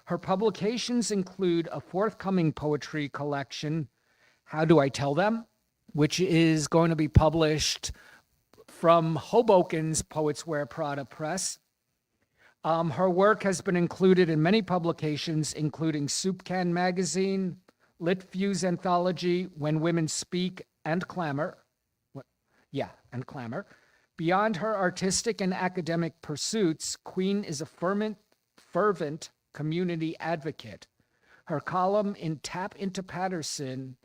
Her publications include a forthcoming poetry collection, How Do I Tell Them?, which is going to be published from Hoboken's Poets Wear Prada Press. Her work has been included in many publications, including Soup Can Magazine, Lit Fuse Anthology, When Women Speak, and Clamor. Beyond her artistic and academic pursuits, Queen is a fervent community advocate. Her columns in Tap Into Paterson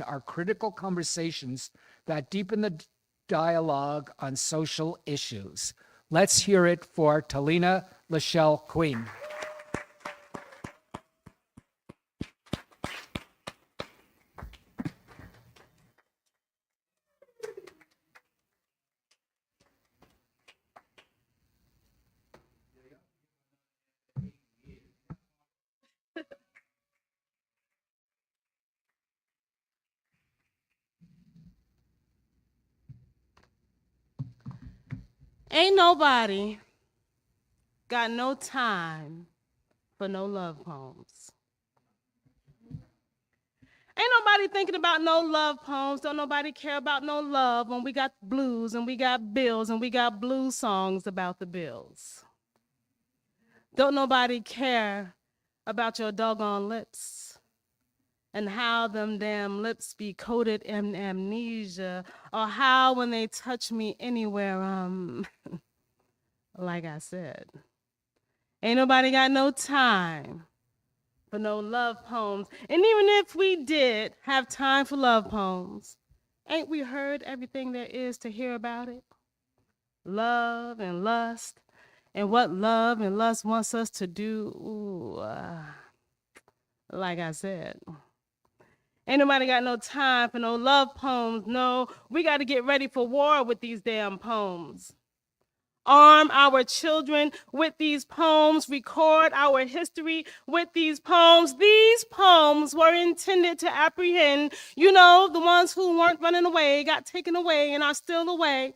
are critical conversations that deepen the dialogue on social issues. Let's hear it for Talena Lachelle Queen. Ain't nobody got no time for no love poems. Ain't nobody thinking about no love poems. Don't nobody care about no love when we got blues and we got bills and we got blues songs about the bills. Don't nobody care about your doggone lips and how them damn lips be coated in amnesia, or how when they touch me anywhere, like I said. Ain't nobody got no time for no love poems. And even if we did have time for love poems, ain't we heard everything there is to hear about it? Love and lust, and what love and lust wants us to do. Ooh, like I said. Ain't nobody got no time for no love poems. No, we got to get ready for war with these damn poems. Arm our children with these poems, record our history with these poems. These poems were intended to apprehend, the ones who weren't running away, got taken away, and are still away,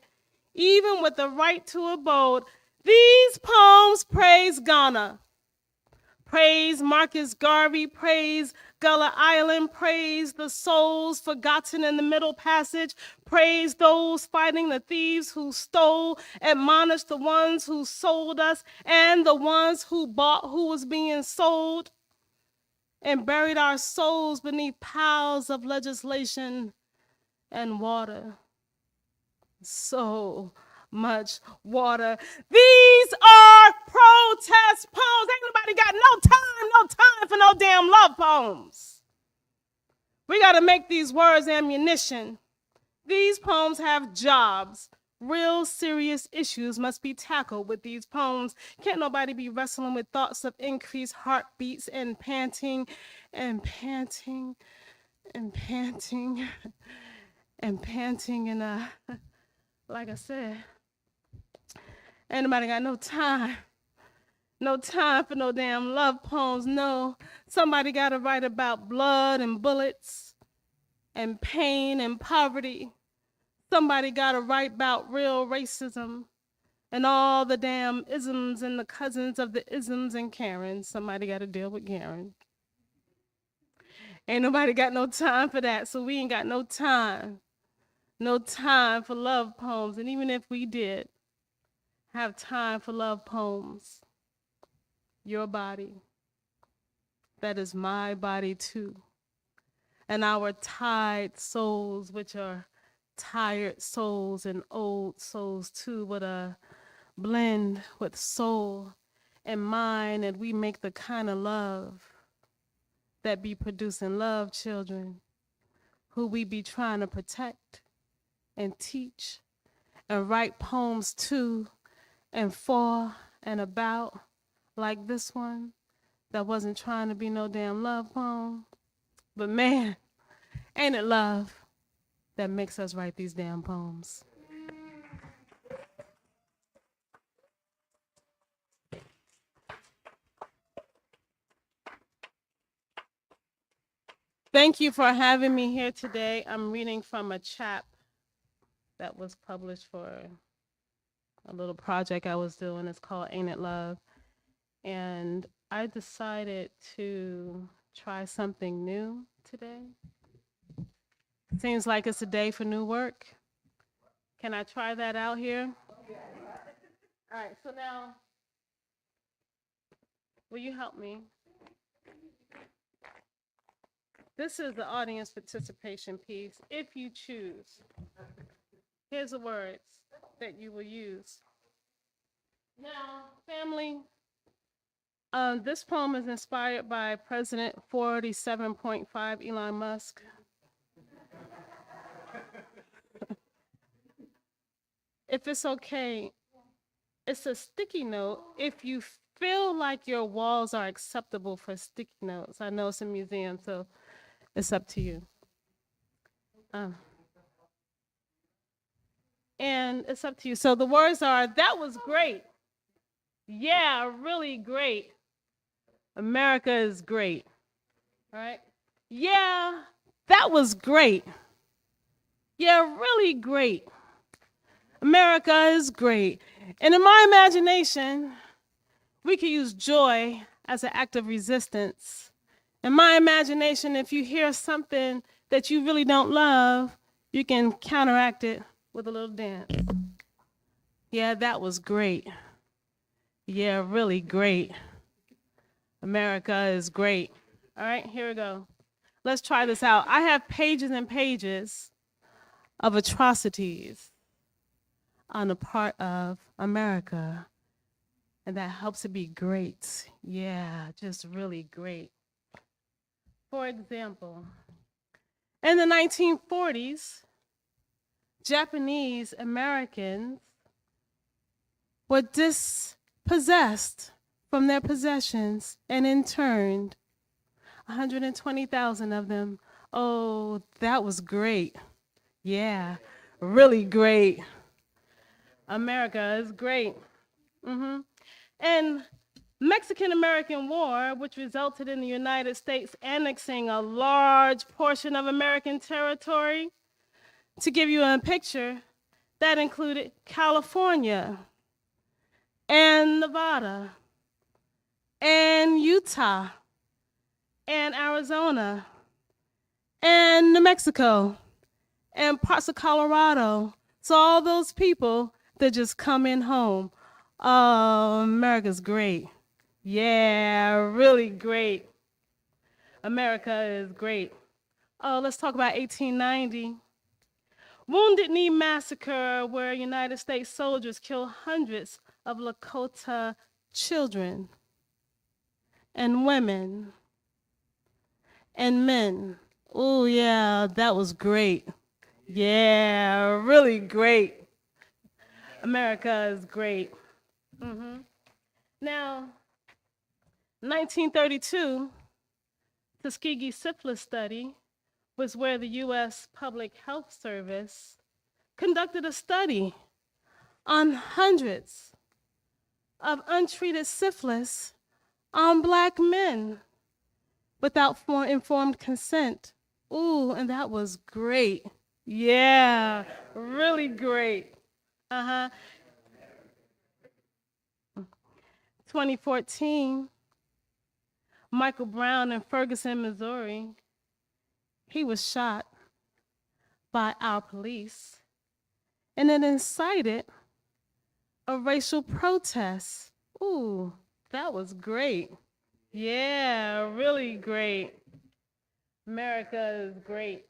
even with the right to abode. These poems praise Ghana, praise Marcus Garvey, praise Gullah Island, praise the souls forgotten in the Middle Passage, praise those fighting the thieves who stole, admonish the ones who sold us and the ones who bought who was being sold, and buried our souls beneath piles of legislation and water. So much water. These are protest poems. Ain't nobody got no time for no damn love poems. We got to make these words ammunition. These poems have jobs. Real serious issues must be tackled with these poems. Can't nobody be wrestling with thoughts of increased heartbeats and panting and panting and panting and panting and like I said, ain't nobody got no time for no damn love poems. No, somebody got to write about blood and bullets and pain and poverty. Somebody got to write about real racism and all the damn isms and the cousins of the isms and Karen. Somebody got to deal with Karen. Ain't nobody got no time for that, so we ain't got no time for love poems. And even if we did have time for love poems, your body, that is my body too. And our tired souls, which are tired souls and old souls too, with a blend with soul and mind, and we make the kind of love that be producing love children, who we be trying to protect and teach and write poems to and for and about, like this one that wasn't trying to be no damn love poem. But man, ain't it love that makes us write these damn poems? Thank you for having me here today. I'm reading from a chap that was published for a little project I was doing. It's called Ain't It Love? And I decided to try something new today. Seems like it's a day for new work. Can I try that out here? All right, so now, will you help me? This is the audience participation piece, if you choose. Here's the words that you will use. Now, family, this poem is inspired by President 47.5 Elon Musk. If it's okay, it's a sticky note if you feel like your walls are acceptable for sticky notes. I know it's a museum, so it's up to you. And it's up to you. So the words are, that was great. Yeah, really great. America is great. All right? Yeah, that was great. Yeah, really great. America is great. And in my imagination, we could use joy as an act of resistance. In my imagination, if you hear something that you really don't love, you can counteract it with a little dance. Yeah, that was great. Yeah, really great. America is great. All right, here we go. Let's try this out. I have pages and pages of atrocities on the part of America, and that helps it be great. Yeah, just really great. For example, in the 1940s, Japanese Americans were dispossessed from their possessions and interned. 120,000 of them. Oh, that was great. Yeah, really great. America is great. And Mexican-American War, which resulted in the United States annexing a large portion of American territory. To give you a picture, that included California and Nevada and Utah and Arizona and New Mexico and parts of Colorado. So all those people that just come in home. Oh, America's great. Yeah, really great. America is great. Oh, let's talk about 1890. Wounded Knee Massacre, where United States soldiers killed hundreds of Lakota children and women and men. Oh, yeah, that was great. Yeah, really great. America is great. Now, 1932, Tuskegee syphilis study was where the U.S. Public Health Service conducted a study on hundreds of untreated syphilis on Black men without informed consent. Ooh, and that was great. Yeah, really great. 2014, Michael Brown in Ferguson, Missouri, he was shot by our police, and it incited a racial protest. Ooh, that was great. Yeah, really great. America is great.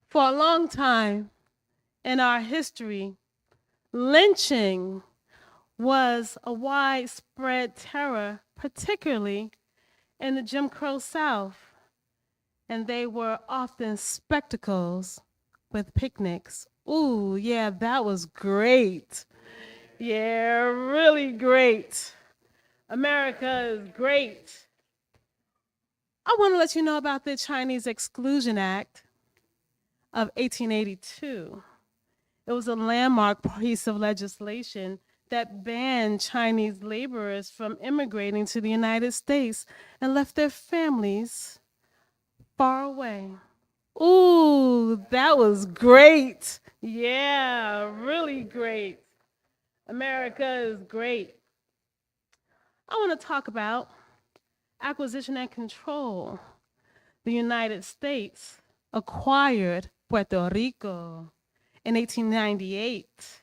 For a long time in our history, lynching was a widespread terror, particularly in the Jim Crow South, and they were often spectacles with picnics. Ooh, yeah, that was great. Yeah, really great. America is great. I want to let you know about the Chinese Exclusion Act of 1882. It was a landmark piece of legislation that banned Chinese laborers from immigrating to the United States and left their families far away. Ooh, that was great. Yeah, really great. America is great. I want to talk about acquisition and control. The United States acquired Puerto Rico in 1898,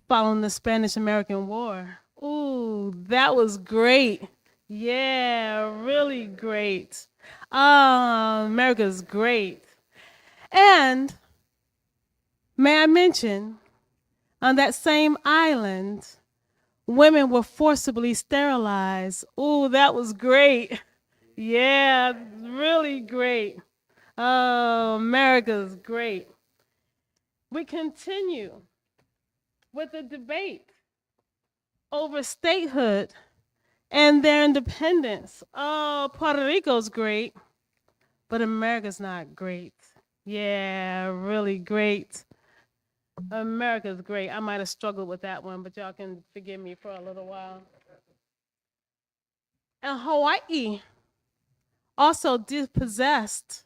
following the Spanish-American War. Ooh, that was great. Yeah, really great. America's great. And may I mention, on that same island, women were forcibly sterilized. Ooh, that was great. Yeah, really great. Oh, America's great. We continue with the debate over statehood and their independence. Oh, Puerto Rico's great, but America's not great. Yeah, really great. America's great. I might have struggled with that one, but y'all can forgive me for a little while. And Hawaii also dispossessed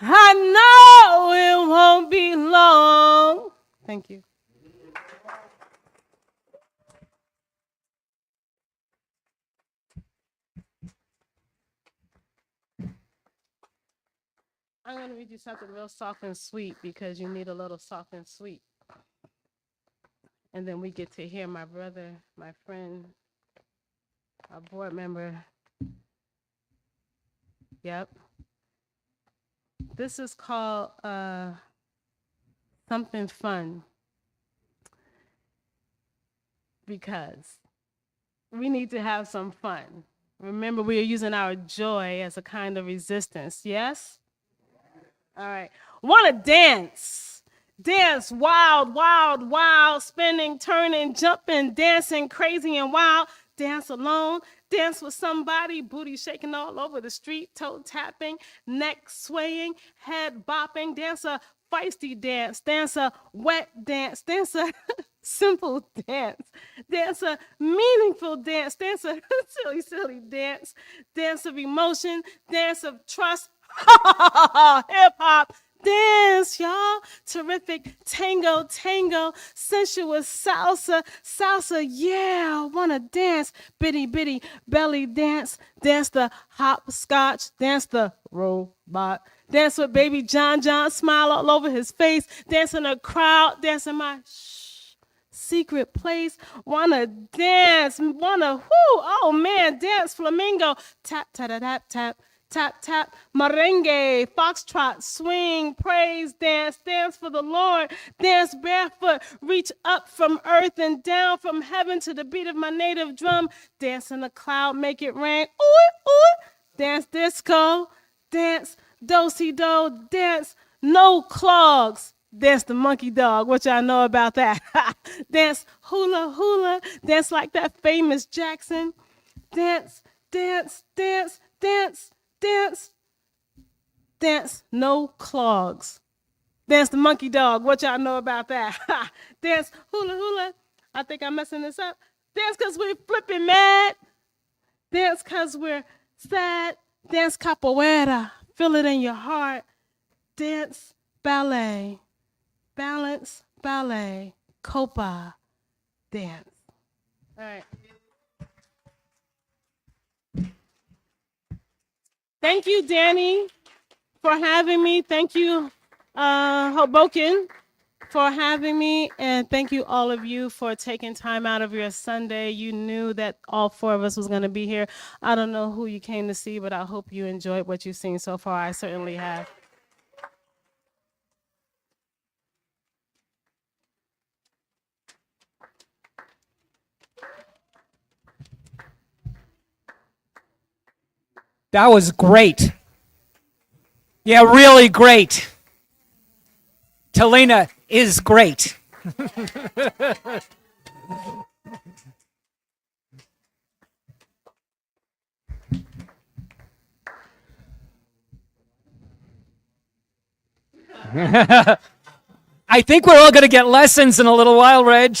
I know it won't be long. Thank you. I'm going to read you something real soft and sweet because you need a little soft and sweet. And then we get to hear my brother, my friend, our board member. Yep. This is called Something Fun. Because we need to have some fun. Remember, we are using our joy as a kind of resistance, yes? All right. Want to dance. Dance wild, wild, wild, spinning, turning, jumping, dancing, crazy and wild. Dance alone, dance with somebody, booty shaking all over the street, toe tapping, neck swaying, head bopping. Dance a feisty dance, dance a wet dance, dance a simple dance, dance a meaningful dance, dance a silly, silly dance, dance of emotion, dance of trust, hip hop. Dance, y'all. Terrific tango, tango, sensuous salsa, salsa, yeah, I wanna dance. Bitty, bitty, belly dance, dance the hopscotch, dance the robot, dance with baby John John, smile all over his face, dance in a crowd, dance in my secret place, wanna dance, wanna, whoo, oh man, dance flamingo, tap, tap, tap, tap. Tap, tap, merengue, foxtrot, swing, praise, dance, dance for the Lord, dance barefoot, reach up from earth and down from heaven to the beat of my native drum, dance in the cloud, make it rain, ooh, ooh, dance disco, dance do-si-do, dance no clogs, dance the monkey dog, what y'all know about that, dance hula hula, dance like that famous Jackson, dance, dance, dance, dance, dance, dance, no clogs. Dance the monkey dog. What y'all know about that? Dance hula hula. I think I'm messing this up. Dance because we're flipping mad. Dance because we're sad. Dance capoeira. Feel it in your heart. Dance ballet. Balance ballet. Copa. Dance. All right. Thank you, Danny, for having me. Thank you, Hoboken, for having me. And thank you, all of you, for taking time out of your Sunday. You knew that all four of us was going to be here. I don't know who you came to see, but I hope you enjoyed what you've seen so far. I certainly have. That was great. Yeah, really great. Talena is great. I think we're all going to get lessons in a little while, Reg.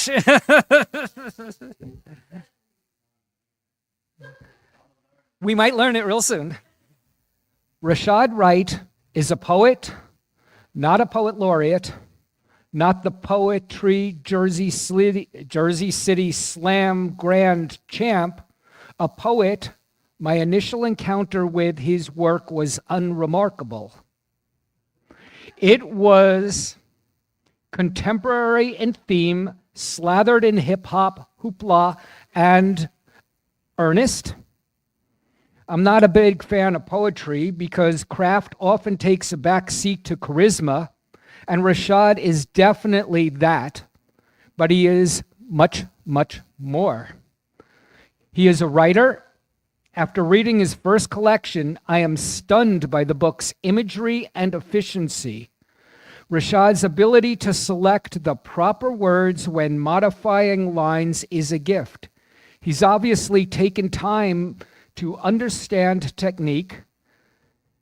We might learn it real soon. Rashad Wright is a poet, not a poet laureate, not the poetry Jersey City Slam Grand Champ, a poet. My initial encounter with his work was unremarkable. It was contemporary in theme, slathered in hip-hop, hoopla, and earnest. I'm not a big fan of poetry because craft often takes a back seat to charisma, and Rashad is definitely that, but he is much, much more. He is a writer. After reading his first collection, I am stunned by the book's imagery and efficiency. Rashad's ability to select the proper words when modifying lines is a gift. He's obviously taken time to understand technique.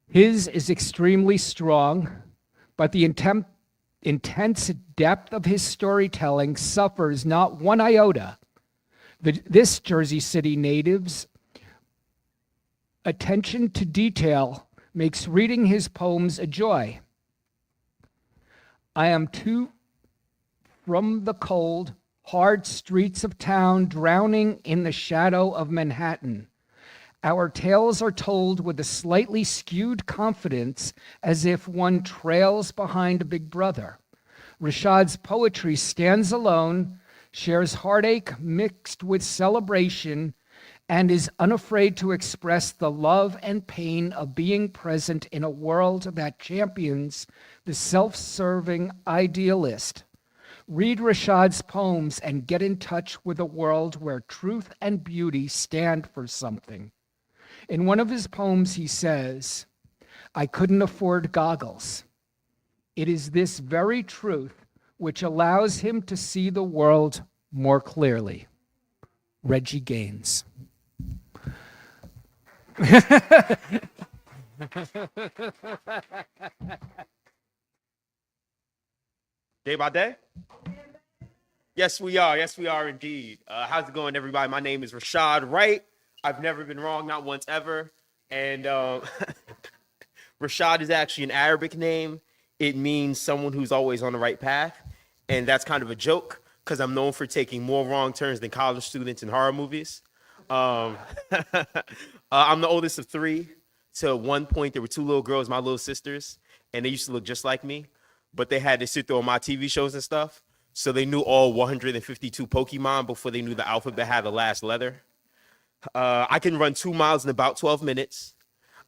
His is extremely strong, but the intense depth of his storytelling suffers not one iota. This Jersey City native's attention to detail makes reading his poems a joy. I am too from the cold, hard streets of town, drowning in the shadow of Manhattan. Our tales are told with a slightly skewed confidence, as if one trails behind a big brother. Rashad's poetry stands alone, shares heartache mixed with celebration, and is unafraid to express the love and pain of being present in a world that champions the self-serving idealist. Read Rashad's poems and get in touch with a world where truth and beauty stand for something. In one of his poems, he says, "I couldn't afford goggles. It is this very truth which allows him to see the world more clearly." Reggie Gaines. Day by day? Yes, we are. Yes, we are indeed. How's it going, everybody? My name is Rashad Wright. I've never been wrong, not once ever. And Rashad is actually an Arabic name. It means someone who's always on the right path. And that's kind of a joke because I'm known for taking more wrong turns than college students in horror movies. I'm the oldest of three. To one point, there were two little girls, my little sisters, and they used to look just like me. But they had to sit through all my TV shows and stuff. So they knew all 152 Pokemon before they knew the alphabet had the last letter. I can run 2 miles in about 12 minutes.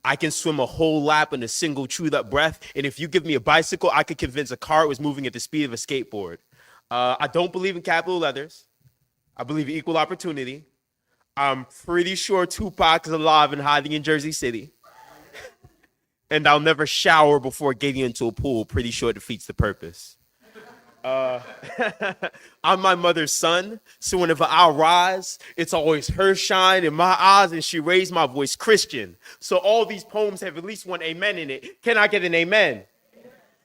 I can swim a whole lap in a single chewed up breath. And if you give me a bicycle, I could convince a car it was moving at the speed of a skateboard. I don't believe in capital letters. I believe in equal opportunity. I'm pretty sure Tupac is alive and hiding in Jersey City. And I'll never shower before getting into a pool. Pretty sure it defeats the purpose. I'm my mother's son, so whenever I rise, it's always her shine in my eyes, and she raised my voice Christian. So all these poems have at least one amen in it. Can I get an amen?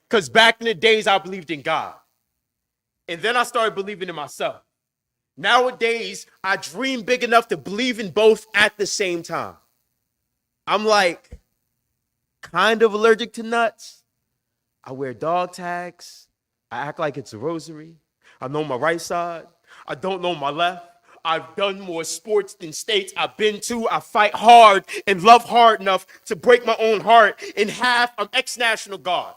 Because back in the days, I believed in God. And then I started believing in myself. Nowadays, I dream big enough to believe in both at the same time. I'm like kind of allergic to nuts. I wear dog tags. I act like it's a rosary. I know my right side. I don't know my left. I've done more sports than states I've been to. I fight hard and love hard enough to break my own heart in half. I'm ex-National Guard.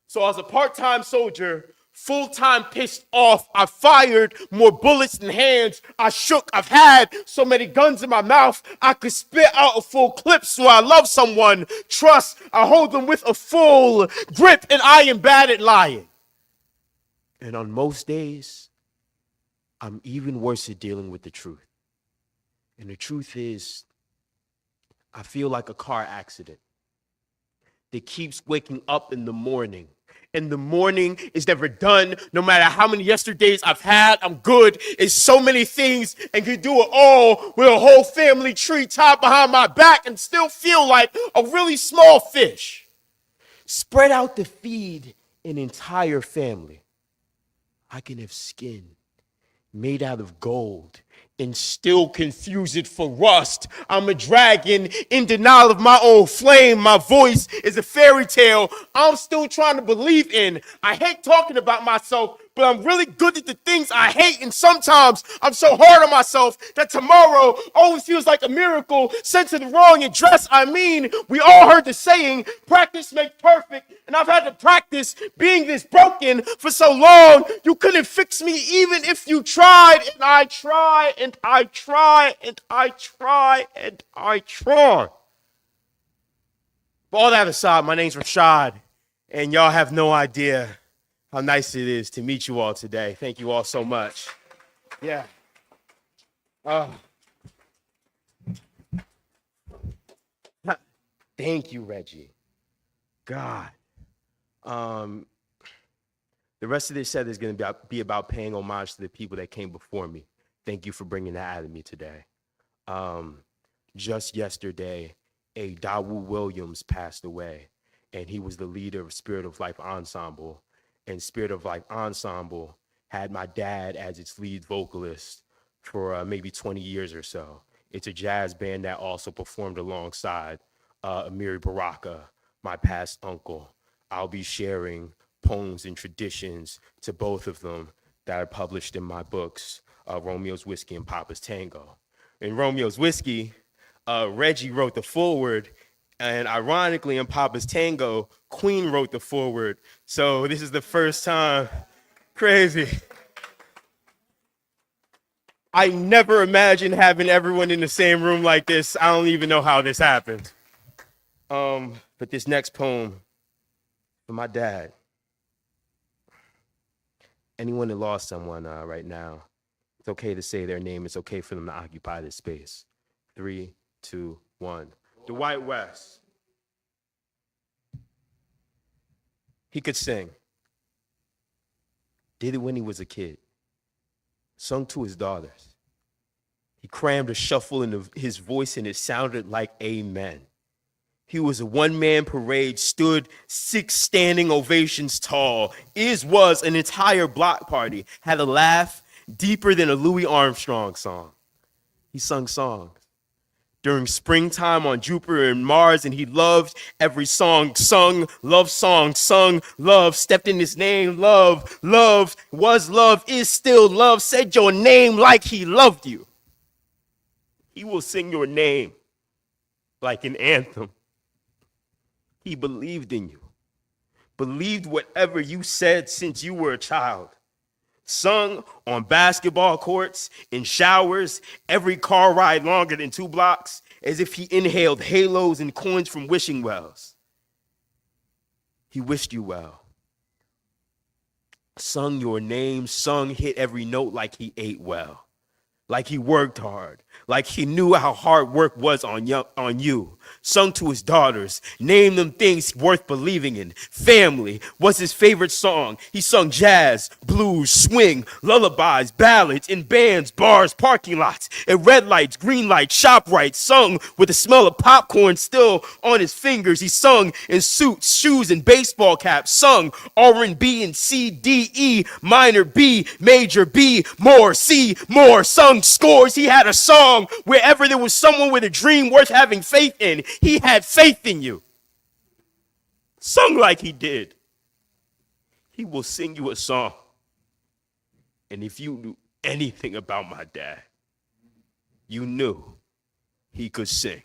So as a part-time soldier, full-time pissed off, I fired more bullets than hands. I shook. I've had so many guns in my mouth, I could spit out a full clip. So I love someone. Trust, I hold them with a full grip, and I am bad at lying. And on most days, I'm even worse at dealing with the truth. And the truth is, I feel like a car accident that keeps waking up in the morning. And the morning is never done. No matter how many yesterdays I've had, I'm good. It's so many things and can do it all with a whole family tree tied behind my back and still feel like a really small fish. Spread out to feed an entire family. I can have skin made out of gold and still confuse it for rust. I'm a dragon in denial of my own flame. My voice is a fairy tale I'm still trying to believe in. I hate talking about myself, but I'm really good at the things I hate. And sometimes I'm so hard on myself that tomorrow always feels like a miracle sent to the wrong address. I mean, we all heard the saying, practice makes perfect. And I've had to practice being this broken for so long. You couldn't fix me even if you tried. And I try, and I try, and I try, and I try. But all that aside, my name's Rashad, and y'all have no idea how nice it is to meet you all today. Thank you all so much. Yeah. Thank you, Reggie. God. The rest of this set is going to be about paying homage to the people that came before me. Thank you for bringing that out of me today. Just yesterday, a Dawu Williams passed away, and he was the leader of Spirit of Life Ensemble. And Spirit of Life Ensemble had my dad as its lead vocalist for maybe 20 years or so. It's a jazz band that also performed alongside Amiri Baraka, my past uncle. I'll be sharing poems and traditions to both of them that are published in my books, Romeo's Whiskey and Papa's Tango. In Romeo's Whiskey, Reggie wrote the foreword, and ironically in Papa's Tango, Queen wrote the foreword. So this is the first time, crazy. I never imagined having everyone in the same room like this. I don't even know how this happened. But this next poem for my dad. Anyone that lost someone right now, it's okay to say their name. It's okay for them to occupy this space. 3, 2, 1. Dwight West. He could sing. Did it when he was a kid. Sung to his daughters. He crammed a shuffle into his voice and it sounded like amen. He was a one-man parade, stood 6 standing ovations tall. Was an entire block party, had a laugh deeper than a Louis Armstrong song. He sung songs during springtime on Jupiter and Mars, and he loved every song sung, love, stepped in his name, love, was love, is still love, said your name like he loved you. He will sing your name like an anthem. He believed in you, believed whatever you said since you were a child. Sung on basketball courts, in showers, every car ride longer than 2 blocks, as if he inhaled halos and coins from wishing wells. He wished you well. Sung your name, hit every note like he ate well, like he worked hard, like he knew how hard work was on you. Sung to his daughters, named them things worth believing in. Family was his favorite song. He sung jazz, blues, swing, lullabies, ballads in bands, bars, parking lots, at red lights, green lights, ShopRite. Sung with the smell of popcorn still on his fingers. He sung in suits, shoes, and baseball caps. Sung R&B and C, D, E, minor B, major B, more C, more. Sung scores. He had a song wherever there was someone with a dream worth having faith in. He had faith in you. Sung like he did. He will sing you a song. And if you knew anything about my dad, you knew he could sing.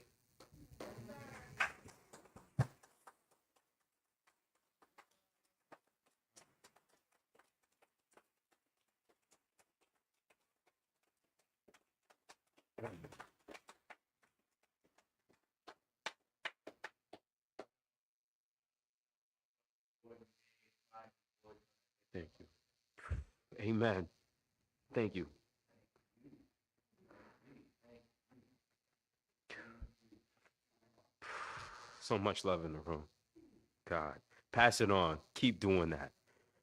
Thank you. Amen. Thank you. So much love in the room. God, pass it on. Keep doing that.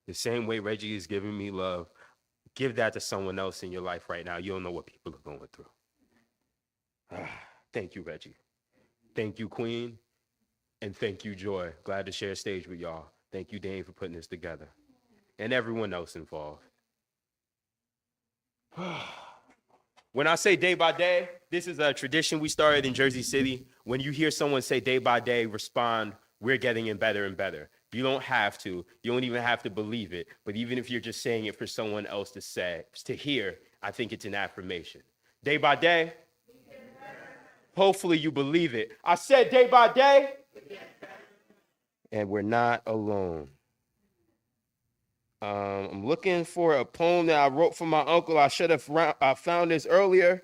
The same way Reggie is giving me love, give that to someone else in your life right now. You don't know what people are going through. Thank you, Reggie. Thank you, Queen. And thank you, Joy. Glad to share stage with y'all. Thank you, Dane, for putting this together. And everyone else involved. When I say day by day, this is a tradition we started in Jersey City. When you hear someone say day by day, respond, we're getting in better and better. You don't have to. You don't even have to believe it. But even if you're just saying it for someone else to say, to hear, I think it's an affirmation. Day by day, hopefully you believe it. I said day by day, and we're not alone. I'm looking for a poem that I wrote for my uncle. I should have found this earlier,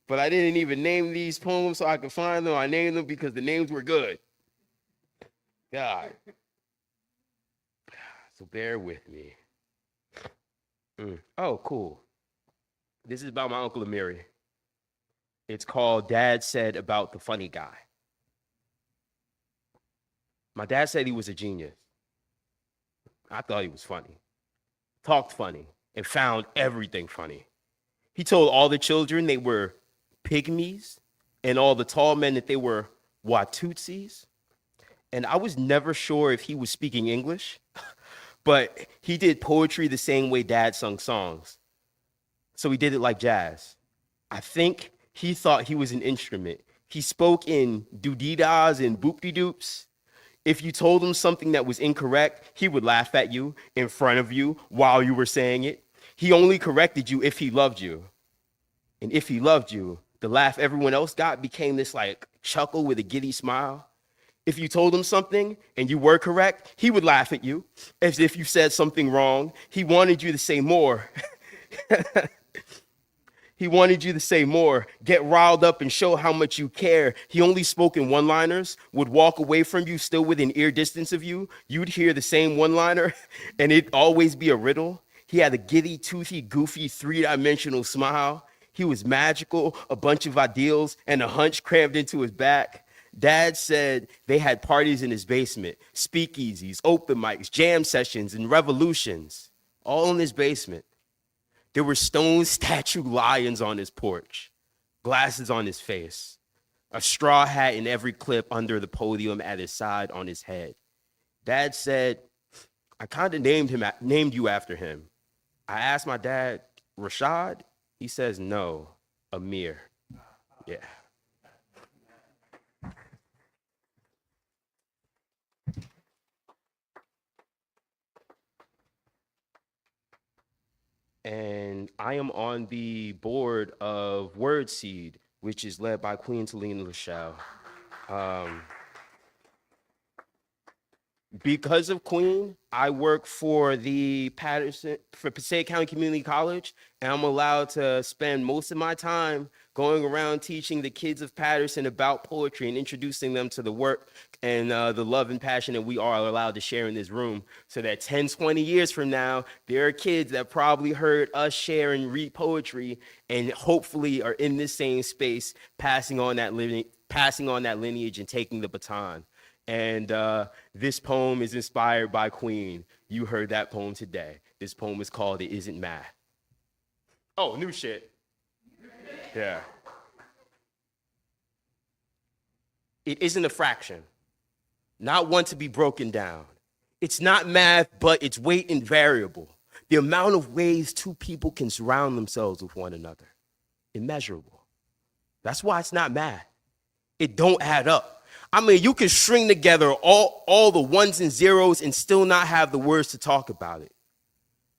but I didn't even name these poems so I could find them. I named them because the names were good. God. So bear with me. Oh, cool. This is about my Uncle Amiri. It's called Dad Said About the Funny Guy. My dad said he was a genius. I thought he was funny. Talked funny and found everything funny. He told all the children they were pygmies and all the tall men that they were Watutsis. And I was never sure if he was speaking English, but he did poetry the same way Dad sung songs. So he did it like jazz. I think he thought he was an instrument. He spoke in doodidas and boop-de-doops. If you told him something that was incorrect, he would laugh at you in front of you while you were saying it. He only corrected you if he loved you. And if he loved you, the laugh everyone else got became this like chuckle with a giddy smile. If you told him something and you were correct, he would laugh at you as if you said something wrong. He wanted you to say more. He wanted you to say more, get riled up and show how much you care. He only spoke in one-liners, would walk away from you still within ear distance of you. You'd hear the same one-liner and it'd always be a riddle. He had a giddy, toothy, goofy, three-dimensional smile. He was magical, a bunch of ideals and a hunch crammed into his back. Dad said they had parties in his basement, speakeasies, open mics, jam sessions, and revolutions, all in his basement. There were stone statue lions on his porch, glasses on his face, a straw hat in every clip under the podium at his side on his head. Dad said, I kind of named you after him. I asked my dad, Rashad? He says, no, Amir. Yeah. And I am on the board of WordSeed, which is led by Queen Talena Lachelle. Because of Queen, I work for the Passaic County Community College, and I'm allowed to spend most of my time going around teaching the kids of Paterson about poetry and introducing them to the work and the love and passion that we are allowed to share in this room, so that 10, 20 years from now, there are kids that probably heard us share and read poetry and hopefully are in this same space, passing on that lineage and taking the baton. And this poem is inspired by Queen. You heard that poem today. This poem is called It Isn't Math. Oh, new shit. Yeah. It isn't a fraction, not one to be broken down. It's not math, but it's weight and variable. The amount of ways two people can surround themselves with one another, immeasurable. That's why it's not math. It don't add up. I mean, you can string together all the ones and zeros and still not have the words to talk about it.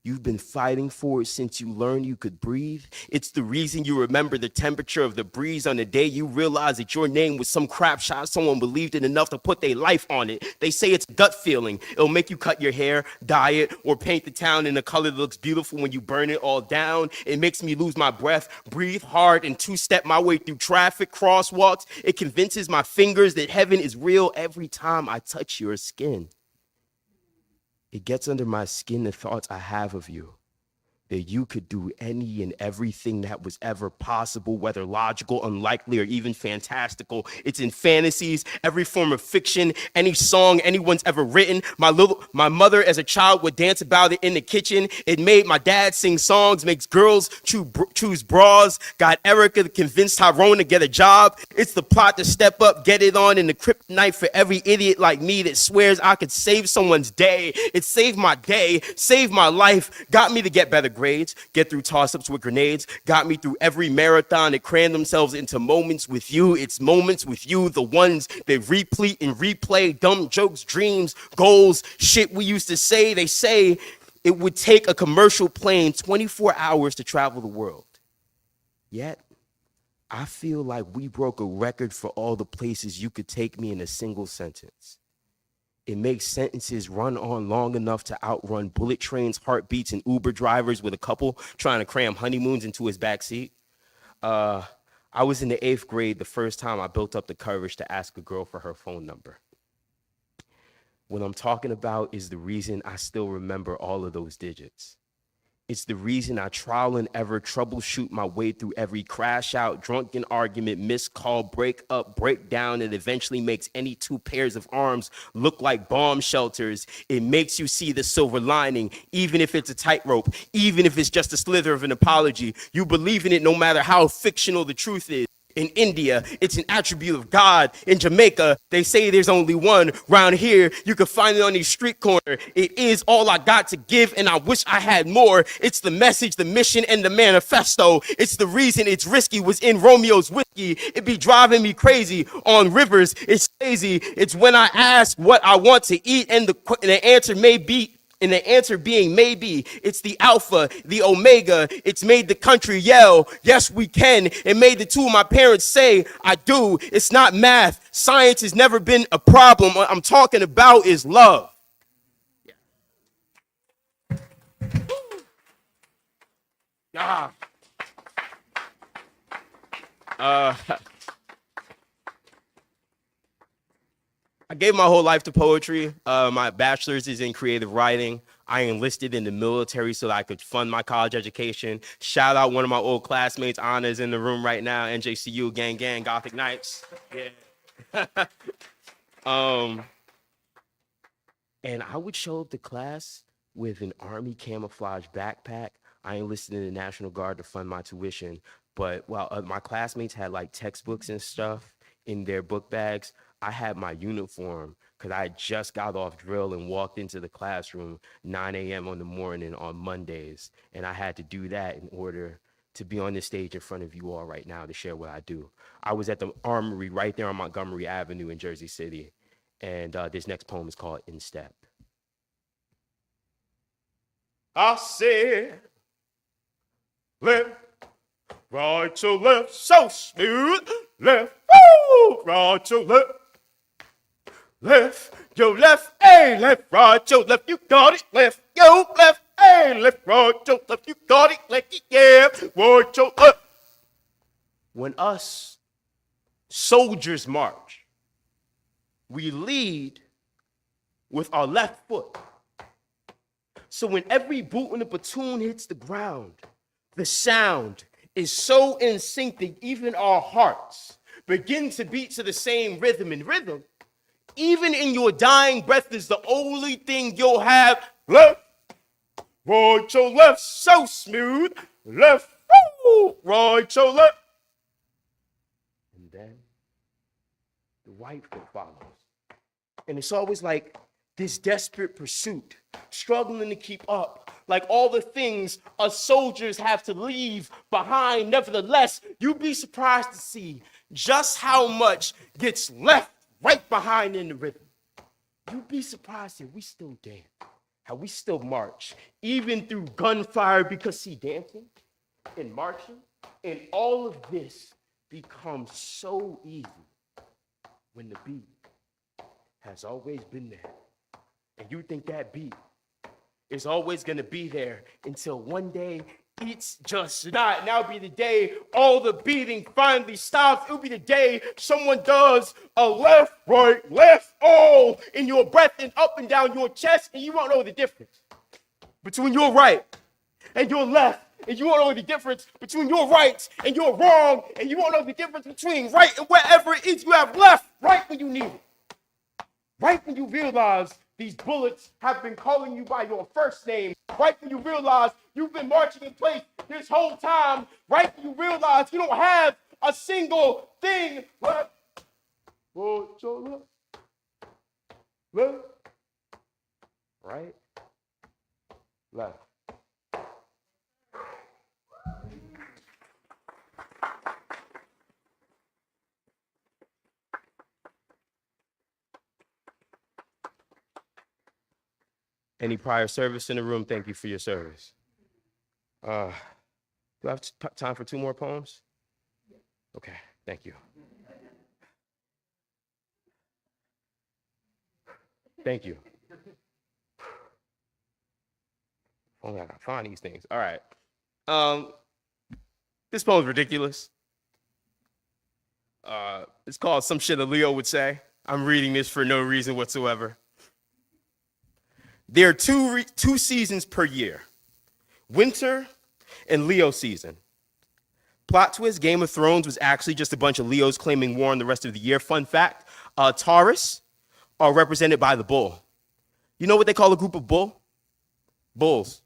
You've been fighting for it since you learned you could breathe. It's the reason you remember the temperature of the breeze on the day you realized that your name was some crap shot someone believed in enough to put their life on it. They say it's gut feeling. It'll make you cut your hair, dye it, or paint the town in a color that looks beautiful when you burn it all down. It makes me lose my breath, breathe hard, and two-step my way through traffic, crosswalks. It convinces my fingers that heaven is real every time I touch your skin. It gets under my skin the thoughts I have of you, that you could do any and everything that was ever possible, whether logical, unlikely, or even fantastical. It's in fantasies, every form of fiction, any song anyone's ever written. My mother as a child would dance about it in the kitchen. It made my dad sing songs, makes girls choose bras, got Erica to convince Tyrone to get a job. It's the plot to step up, get it on, and the kryptonite for every idiot like me that swears I could save someone's day. It saved my day, saved my life, got me to get better grades, get through toss-ups with grenades, got me through every marathon that crammed themselves into moments with you. It's moments with you, the ones that replete and replay dumb jokes, dreams, goals, shit we used to say. They say it would take a commercial plane 24 hours to travel the world. Yet, I feel like we broke a record for all the places you could take me in a single sentence. It makes sentences run on long enough to outrun bullet trains, heartbeats, and Uber drivers with a couple trying to cram honeymoons into his backseat. I was in the 8th grade the first time I built up the courage to ask a girl for her phone number. What I'm talking about is the reason I still remember all of those digits. It's the reason I trial and error troubleshoot my way through every crash out, drunken argument, missed call, break up, break down, and eventually makes any two pairs of arms look like bomb shelters. It makes you see the silver lining, even if it's a tightrope, even if it's just a slither of an apology. You believe in it no matter how fictional the truth is. In India, it's an attribute of God. In Jamaica, they say there's only one. Round here, you can find it on the street corner. It is all I got to give, and I wish I had more. It's the message, the mission, and the manifesto. It's the reason it's risky was in Romeo's whiskey. It be driving me crazy on rivers. It's crazy. It's when I ask what I want to eat, and the answer may be. And the answer being maybe. It's the alpha, the omega. It's made the country yell, yes, we can. It made the two of my parents say, I do. It's not math. Science has never been a problem. What I'm talking about is love. Ah. I gave my whole life to poetry. My bachelor's is in creative writing. I enlisted in the military so that I could fund my college education. Shout out one of my old classmates, Anna's in the room right now, NJCU, gang, gang, Gothic Knights. Yeah. And I would show up to class with an Army camouflage backpack. I enlisted in the National Guard to fund my tuition. But while my classmates had like textbooks and stuff in their book bags, I had my uniform because I just got off drill and walked into the classroom 9 a.m. on the morning on Mondays. And I had to do that in order to be on this stage in front of you all right now to share what I do. I was at the Armory right there on Montgomery Avenue in Jersey City. And this next poem is called In Step. I said, left, right to left, so smooth. Left, woo, right to left. Left, yo, left, hey, left, right, yo, left, you got it. Left, yo, left, hey, left, right, yo, left, you got it. Left, yeah, right, yo, left. When us soldiers march, we lead with our left foot. So when every boot in the platoon hits the ground, the sound is so in sync that even our hearts begin to beat to the same rhythm. And rhythm, even in your dying breath, is the only thing you'll have. Left, right, your left, so smooth. Left, woo, right, your left. And then the right foot follows. And it's always like this desperate pursuit, struggling to keep up, like all the things us soldiers have to leave behind. Nevertheless, you'd be surprised to see just how much gets left right behind in the rhythm. You'd be surprised that we still dance, how we still march, even through gunfire, because see, dancing and marching and all of this becomes so easy when the beat has always been there. And you think that beat is always gonna be there until one day it's just not. Now be the day all the beating finally stops. It'll be the day someone does a left, right, left, all in your breath and up and down your chest, and you won't know the difference between your right and your left. And you won't know the difference between your right and your wrong. And you won't know the difference between right and wherever it is you have left, right when you need it. Right when you realize these bullets have been calling you by your first name. Right when you realize you've been marching in place this whole time. Right when you realize you don't have a single thing left. Left. Right. Left. Any prior service in the room, thank you for your service. Do I have time for 2 more poems? Okay, thank you. Thank you. Only I gotta find these things. All right. This poem's ridiculous. It's called Some Shit a Leo Would Say. I'm reading this for no reason whatsoever. There are two seasons per year, winter and Leo season. Plot twist, Game of Thrones was actually just a bunch of Leos claiming war on the rest of the year. Fun fact, Taurus are represented by the bull. You know what they call a group of bulls?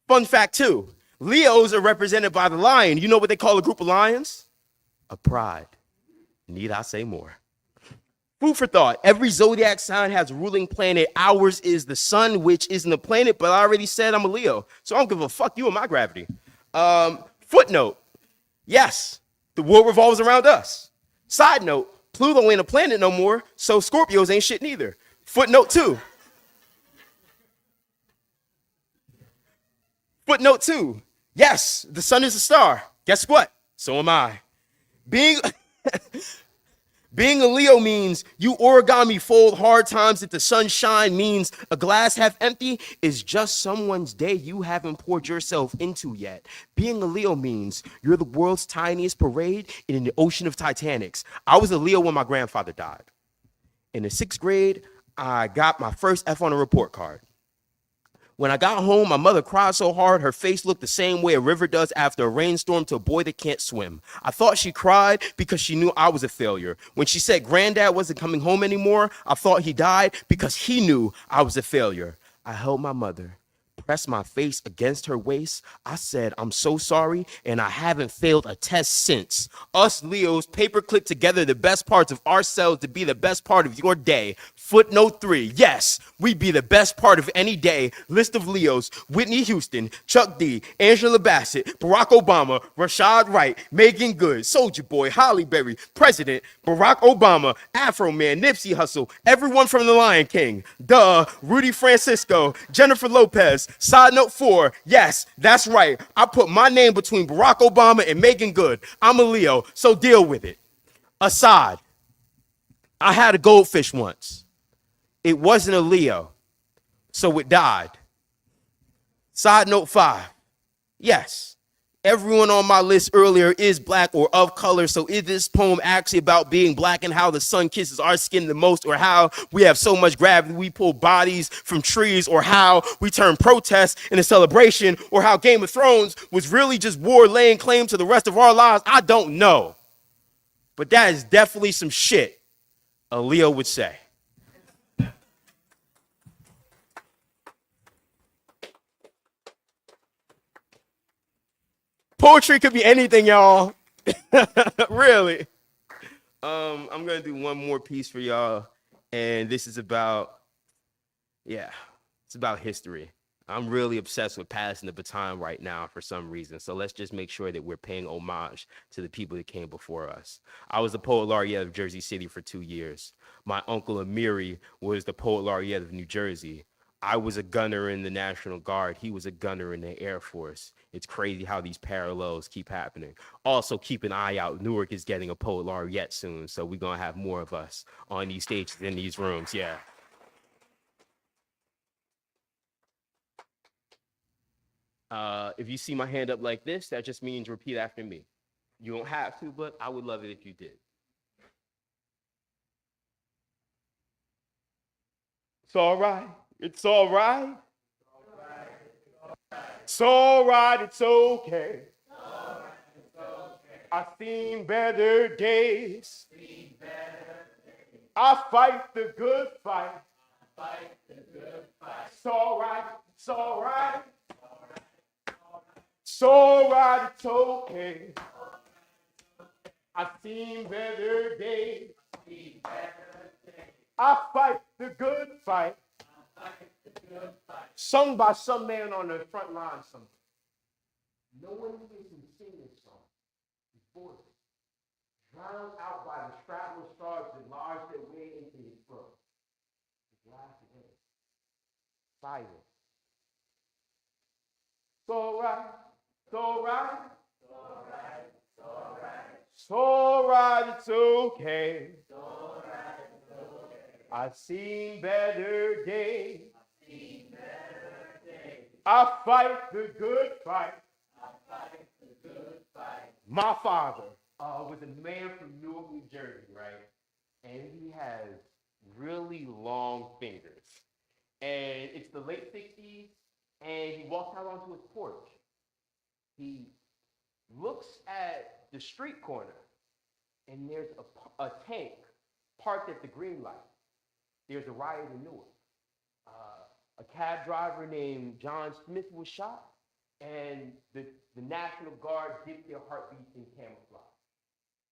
Fun fact too, Leos are represented by the lion. You know what they call a group of lions? A pride. Need I say more? Food for thought. Every zodiac sign has a ruling planet. Ours is the sun, which isn't a planet, but I already said I'm a Leo, so I don't give a fuck you and my gravity. Footnote. Yes, the world revolves around us. Side note, Pluto ain't a planet no more, so Scorpios ain't shit neither. Footnote 2. Footnote 2. Yes, the sun is a star. Guess what? So am I. Being a Leo means you origami fold hard times that the sunshine means a glass half empty is just someone's day you haven't poured yourself into yet. Being a Leo means you're the world's tiniest parade in an ocean of Titanics. I was a Leo when my grandfather died. In the 6th grade, I got my first F on a report card. When I got home, my mother cried so hard, her face looked the same way a river does after a rainstorm to a boy that can't swim. I thought she cried because she knew I was a failure. When she said granddad wasn't coming home anymore, I thought he died because he knew I was a failure. I held my mother, pressed my face against her waist. I said, I'm so sorry, and I haven't failed a test since. Us Leos paperclip together the best parts of ourselves to be the best part of your day. Footnote 3, yes, we be the best part of any day. List of Leos: Whitney Houston, Chuck D, Angela Bassett, Barack Obama, Rashad Wright, Megan Good, Soulja Boy, Holly Berry, President, Barack Obama, Afro Man, Nipsey Hussle, everyone from The Lion King, Rudy Francisco, Jennifer Lopez. Side note 4, yes, that's right. I put my name between Barack Obama and Megan Good. I'm a Leo, so deal with it. Aside, I had a goldfish once. It wasn't a Leo, so it died. Side note 5, yes, everyone on my list earlier is black or of color, so is this poem actually about being black and how the sun kisses our skin the most, or how we have so much gravity we pull bodies from trees, or how we turn protest into celebration, or how Game of Thrones was really just war laying claim to the rest of our lives? I don't know. But that is definitely some shit a Leo would say. Poetry could be anything, y'all. Really. I'm gonna do one more piece for y'all, and this is about, it's about history. I'm really obsessed with passing the baton right now for some reason, so let's just make sure that we're paying homage to the people that came before us. I was the poet laureate of Jersey City for 2 years. My uncle Amiri was the poet laureate of New Jersey. I was a gunner in the National Guard. He was a gunner in the Air Force. It's crazy how these parallels keep happening. Also, keep an eye out. Newark is getting a poet laureate soon, so we're going to have more of us on these stages in these rooms. Yeah. If you see my hand up like this, that just means repeat after me. You don't have to, but I would love it if you did. It's all right. It's all right. It's all right. It's okay. I've seen better days. I fight the good fight. It's all right. It's all right. It's all right. It's okay. I've seen better days. I fight the good fight. Sung by some man on the front line somewhere. No one can sing this song. His voice drowned out by the straddle stars that lodged their way into his throat. His last name. Silence. It's all right. It's all right. It's all right. It's all right. It's all right. It's okay. It's all right. It's okay. I've seen better days. I fight the good fight. I fight the good fight. My father was a man from Newark, New Jersey, right? And he has really long fingers. And it's the late 60s, and he walks out onto his porch. He looks at the street corner, and there's a tank parked at the green light. There's a riot in Newark. A cab driver named John Smith was shot, and the National Guard dipped their heartbeats in camouflage.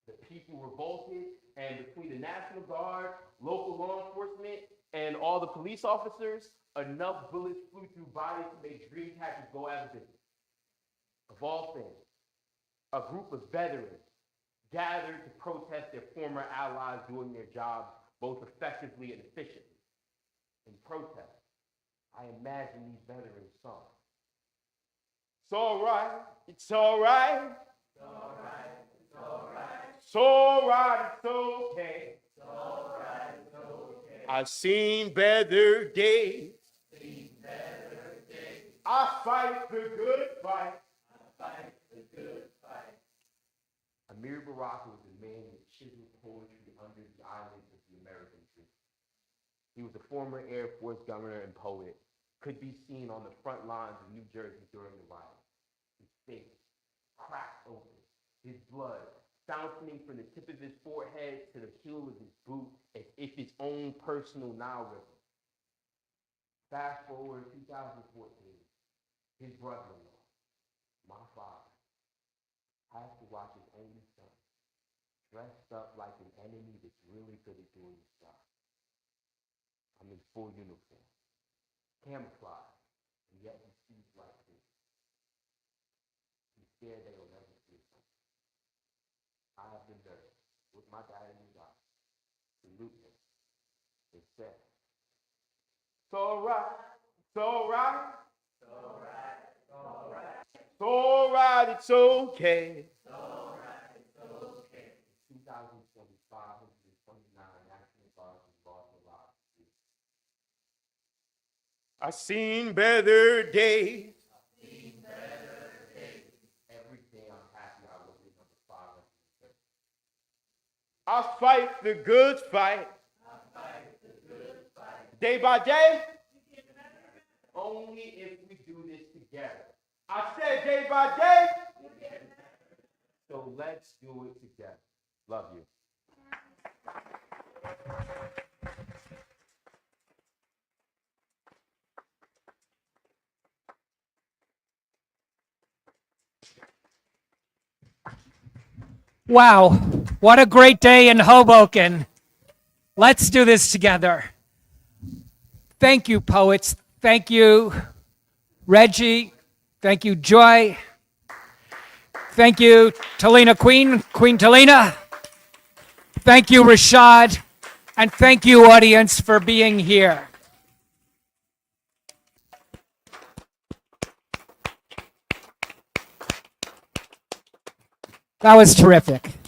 The people revolted, and between the National Guard, local law enforcement, and all the police officers, enough bullets flew through bodies to make dream catchers go out of business. Of all things, a group of veterans gathered to protest their former allies doing their jobs both effectively and efficiently. In protest, I imagine these veterans sung. It's all right, it's all right. It's all right, it's all right. It's all right, it's okay. It's all right, it's okay. I've seen better days. Seen better days. I fight the good fight. I fight the good fight. Amir Baraka was a man who chiseled poetry under the eyelids of the American truth. He was a former Air Force governor and poet, could be seen on the front lines of New Jersey during the riot. His face cracked open, his blood fountaining from the tip of his forehead to the heel of his boot as if his own personal Nile River. Fast forward to 2014, his brother-in-law, my father, has to watch his only son dressed up like an enemy that's really good at doing his job. I'm in full uniform, camouflage, and yet he sees like this. He's scared they will never see something. I have the nerve, with my dad in his eyes, salute him, and say, it's all right, it's all right. It's all right, it's all right. It's all right, it's okay. It's all right, it's okay. 2025, 129 National Guards lost their lives. I've seen better days. I've seen better days. Every day I'm happy I was in number 530. I fight the good fight. I fight the good fight. Day by day. Only if we do this together. I said day by day. So let's do it together. Love you. Wow, what a great day in Hoboken. Let's do this together. Thank you, poets. Thank you, Reggie. Thank you, Joy. Thank you, Talena Queen, Queen Talena. Thank you, Rashad. And thank you, audience, for being here. That was terrific.